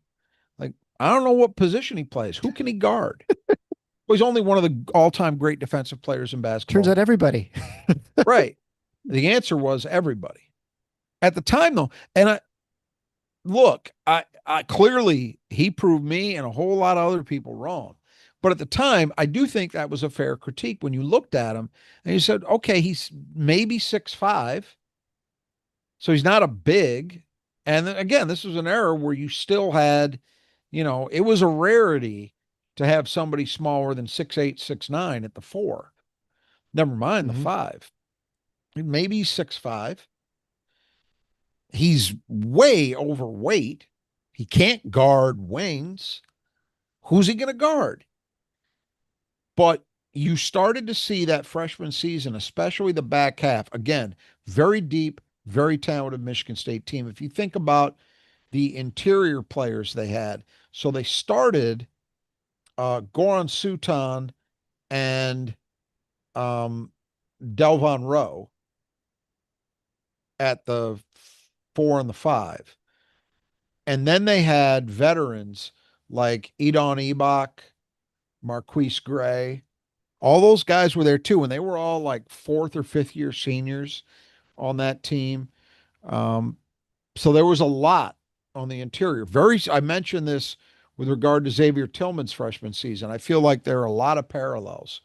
Speaker 2: like, I don't know what position he plays. Who can he guard? Well, he's only one of the all-time great defensive players in
Speaker 1: Turns
Speaker 2: basketball.
Speaker 1: out everybody.
Speaker 2: Right. The answer was everybody. At the time, though, and I clearly he proved me and a whole lot of other people wrong. But at the time, I do think that was a fair critique when you looked at him and you said, okay, he's maybe 6'5", so he's not a big. And then, again, this was an era where you still had, it was a rarity to have somebody smaller than 6'8", 6'9" at the four. Never mind the
Speaker 1: Hmm.
Speaker 2: five. Maybe 6'5". He's way overweight. He can't guard wings. Who's he going to guard? But you started to see that freshman season, especially the back half. Again, very deep, very talented Michigan State team. If you think about the interior players they had, so they started Goran Suton and um, Delvon Rowe at the 4 and the 5. And then they had veterans like Edon Ebok, Marquise Gray. All those guys were there too, and they were all like fourth or fifth year seniors on that team. Um, so there was a lot on the interior. I mentioned this with regard to Xavier Tillman's freshman season. I feel like there are a lot of parallels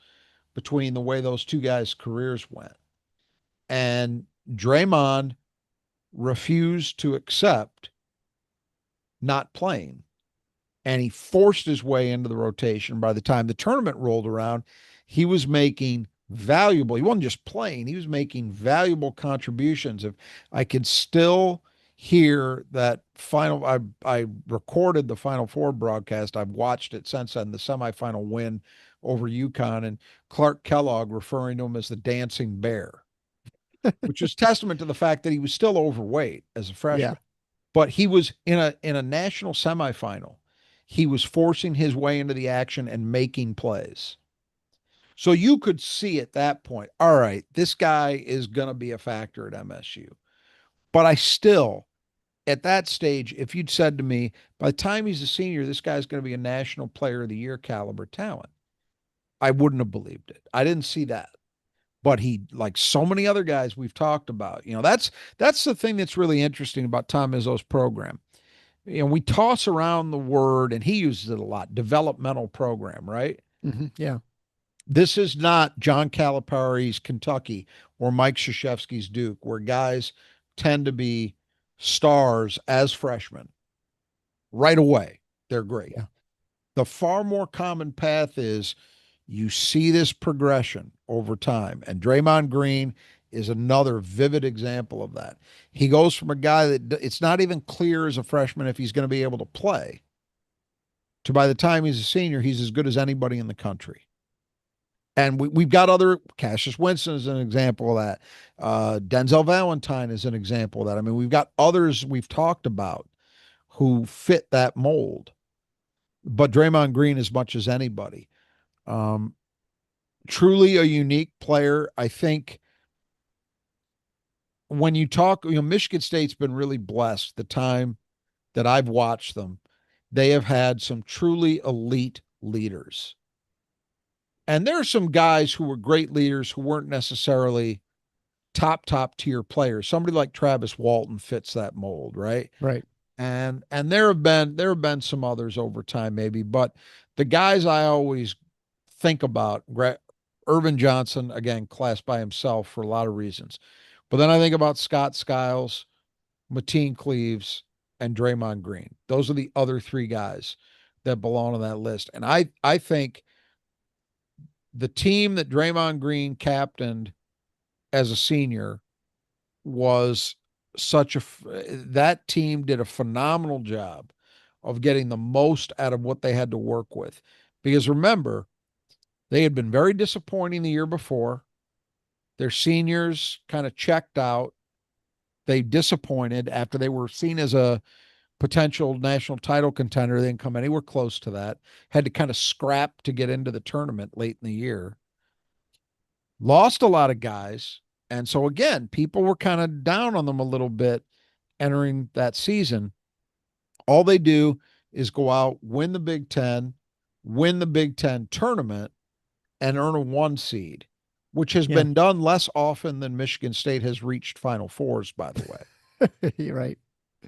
Speaker 2: between the way those two guys' careers went. And Draymond refused to accept not playing, and he forced his way into the rotation. By the time the tournament rolled around, he was making valuable, he wasn't just playing, he was making valuable contributions. If I could still hear that final, I recorded the Final Four broadcast. I've watched it since then, the semifinal win over UConn, and Clark Kellogg referring to him as the dancing bear, which was testament to the fact that he was still overweight as a
Speaker 1: Yeah.
Speaker 2: freshman. But he was in a national semifinal. He was forcing his way into the action and making plays. So you could see at that point, all right, this guy is going to be a factor at MSU. But I still, at that stage, if you'd said to me, by the time he's a senior, this guy's going to be a national player of the year caliber talent, I wouldn't have believed it. I didn't see that. But he, like so many other guys we've talked about, that's the thing that's really interesting about Tom Izzo's program. We toss around the word, and he uses it a lot, developmental program, right?
Speaker 1: Yeah.
Speaker 2: This is not John Calipari's Kentucky or Mike Krzyzewski's Duke, where guys tend to be stars as freshmen right away. They're great.
Speaker 1: Yeah.
Speaker 2: The far more common path is you see this progression over time. And Draymond Green is another vivid example of that. He goes from a guy that it's not even clear as a freshman if he's going to be able to play to by the time he's a senior, he's as good as anybody in the country. And we've got other, Cassius Winston is an example of that. Denzel Valentine is an example of that. I mean, we've got others we've talked about who fit that mold, but Draymond Green as much as anybody. Um, Truly a unique player. I think when you talk, Michigan State's been really blessed the time that I've watched them. They have had some truly elite leaders. And there are some guys who were great leaders who weren't necessarily top tier players. Somebody like Travis Walton fits that mold, right?
Speaker 1: Right.
Speaker 2: And there have been some others over time maybe, but the guys I always think about, Irvin Johnson, again, class by himself for a lot of reasons. But then I think about Scott Skiles, Mateen Cleaves, and Draymond Green. Those are the other three guys that belong on that list. And I think the team that Draymond Green captained as a senior was such a that team did a phenomenal job of getting the most out of what they had to work with. Because remember, they had been very disappointing the year before. Their seniors kind of checked out. They disappointed after they were seen as a potential national title contender. They didn't come anywhere close to that. Had to kind of scrap to get into the tournament late in the year. Lost a lot of guys. And so, again, people were kind of down on them a little bit entering that season. All they do is go out, win the Big Ten, win the Big Ten tournament, and earn a one seed, which has
Speaker 1: Yeah,
Speaker 2: been done less often than Michigan State has reached Final Fours, by the way.
Speaker 1: you're right.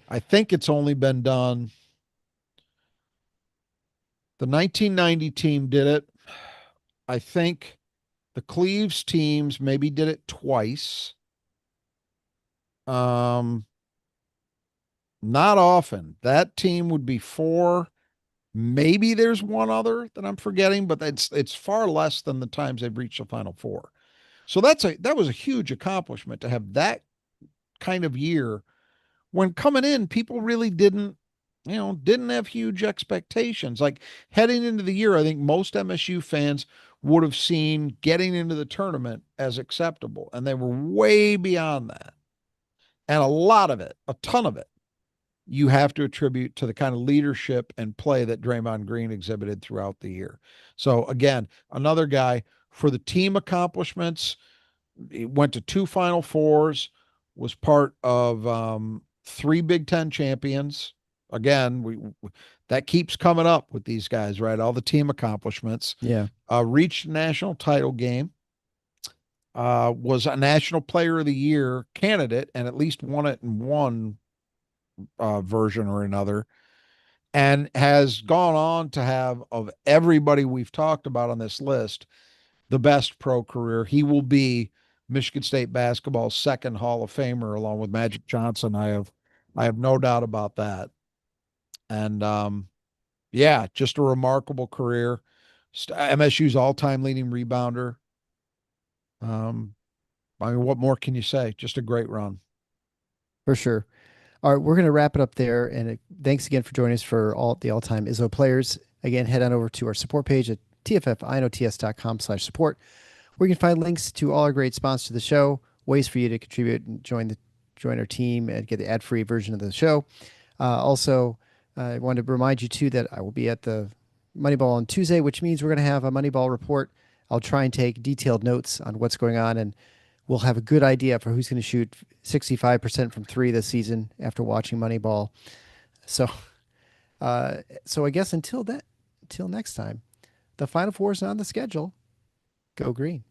Speaker 2: I think it's only been done. The 1990 team did it. I think the Cleaves teams maybe did it twice. Um, Not often. That team would be four. Maybe there's one other that I'm forgetting, but it's far less than the times they've reached the Final Four. So that was a huge accomplishment to have that kind of year when coming in, people really didn't have huge expectations. Like heading into the year, I think most MSU fans would have seen getting into the tournament as acceptable, and they were way beyond that. And a lot of it, a ton of it, you have to attribute to the kind of leadership and play that Draymond Green exhibited throughout the year. So again, another guy for the team accomplishments. He went to two Final Fours, was part of three Big Ten champions. Again, we that keeps coming up with these guys, right? All the team accomplishments.
Speaker 1: Yeah,
Speaker 2: Reached a national title game. Was a National Player of the Year candidate, and at least won it in one version or another. And has gone on to have, of everybody we've talked about on this list, the best pro career. He will be Michigan State basketball's second Hall of Famer, along with Magic Johnson. I have no doubt about that. And yeah, just a remarkable career. MSU's all-time leading rebounder. Um, I mean, what more can you say? Just a great run.
Speaker 1: for sure. All right, we're going to wrap it up there. And thanks again for joining us for all the all-time Izzo players. Again, head on over to our support page at tffinots.com/support, where you can find links to all our great sponsors of the show, ways for you to contribute and join our team and get the ad-free version of the show. Also, I want to remind you too that I will be at the Moneyball on Tuesday, which means we're going to have a Moneyball report. I'll try and take detailed notes on what's going on, and we'll have a good idea for who's going to shoot 65% from three this season after watching Moneyball. So, so I guess until next time, the Final Four is on the schedule. Go green.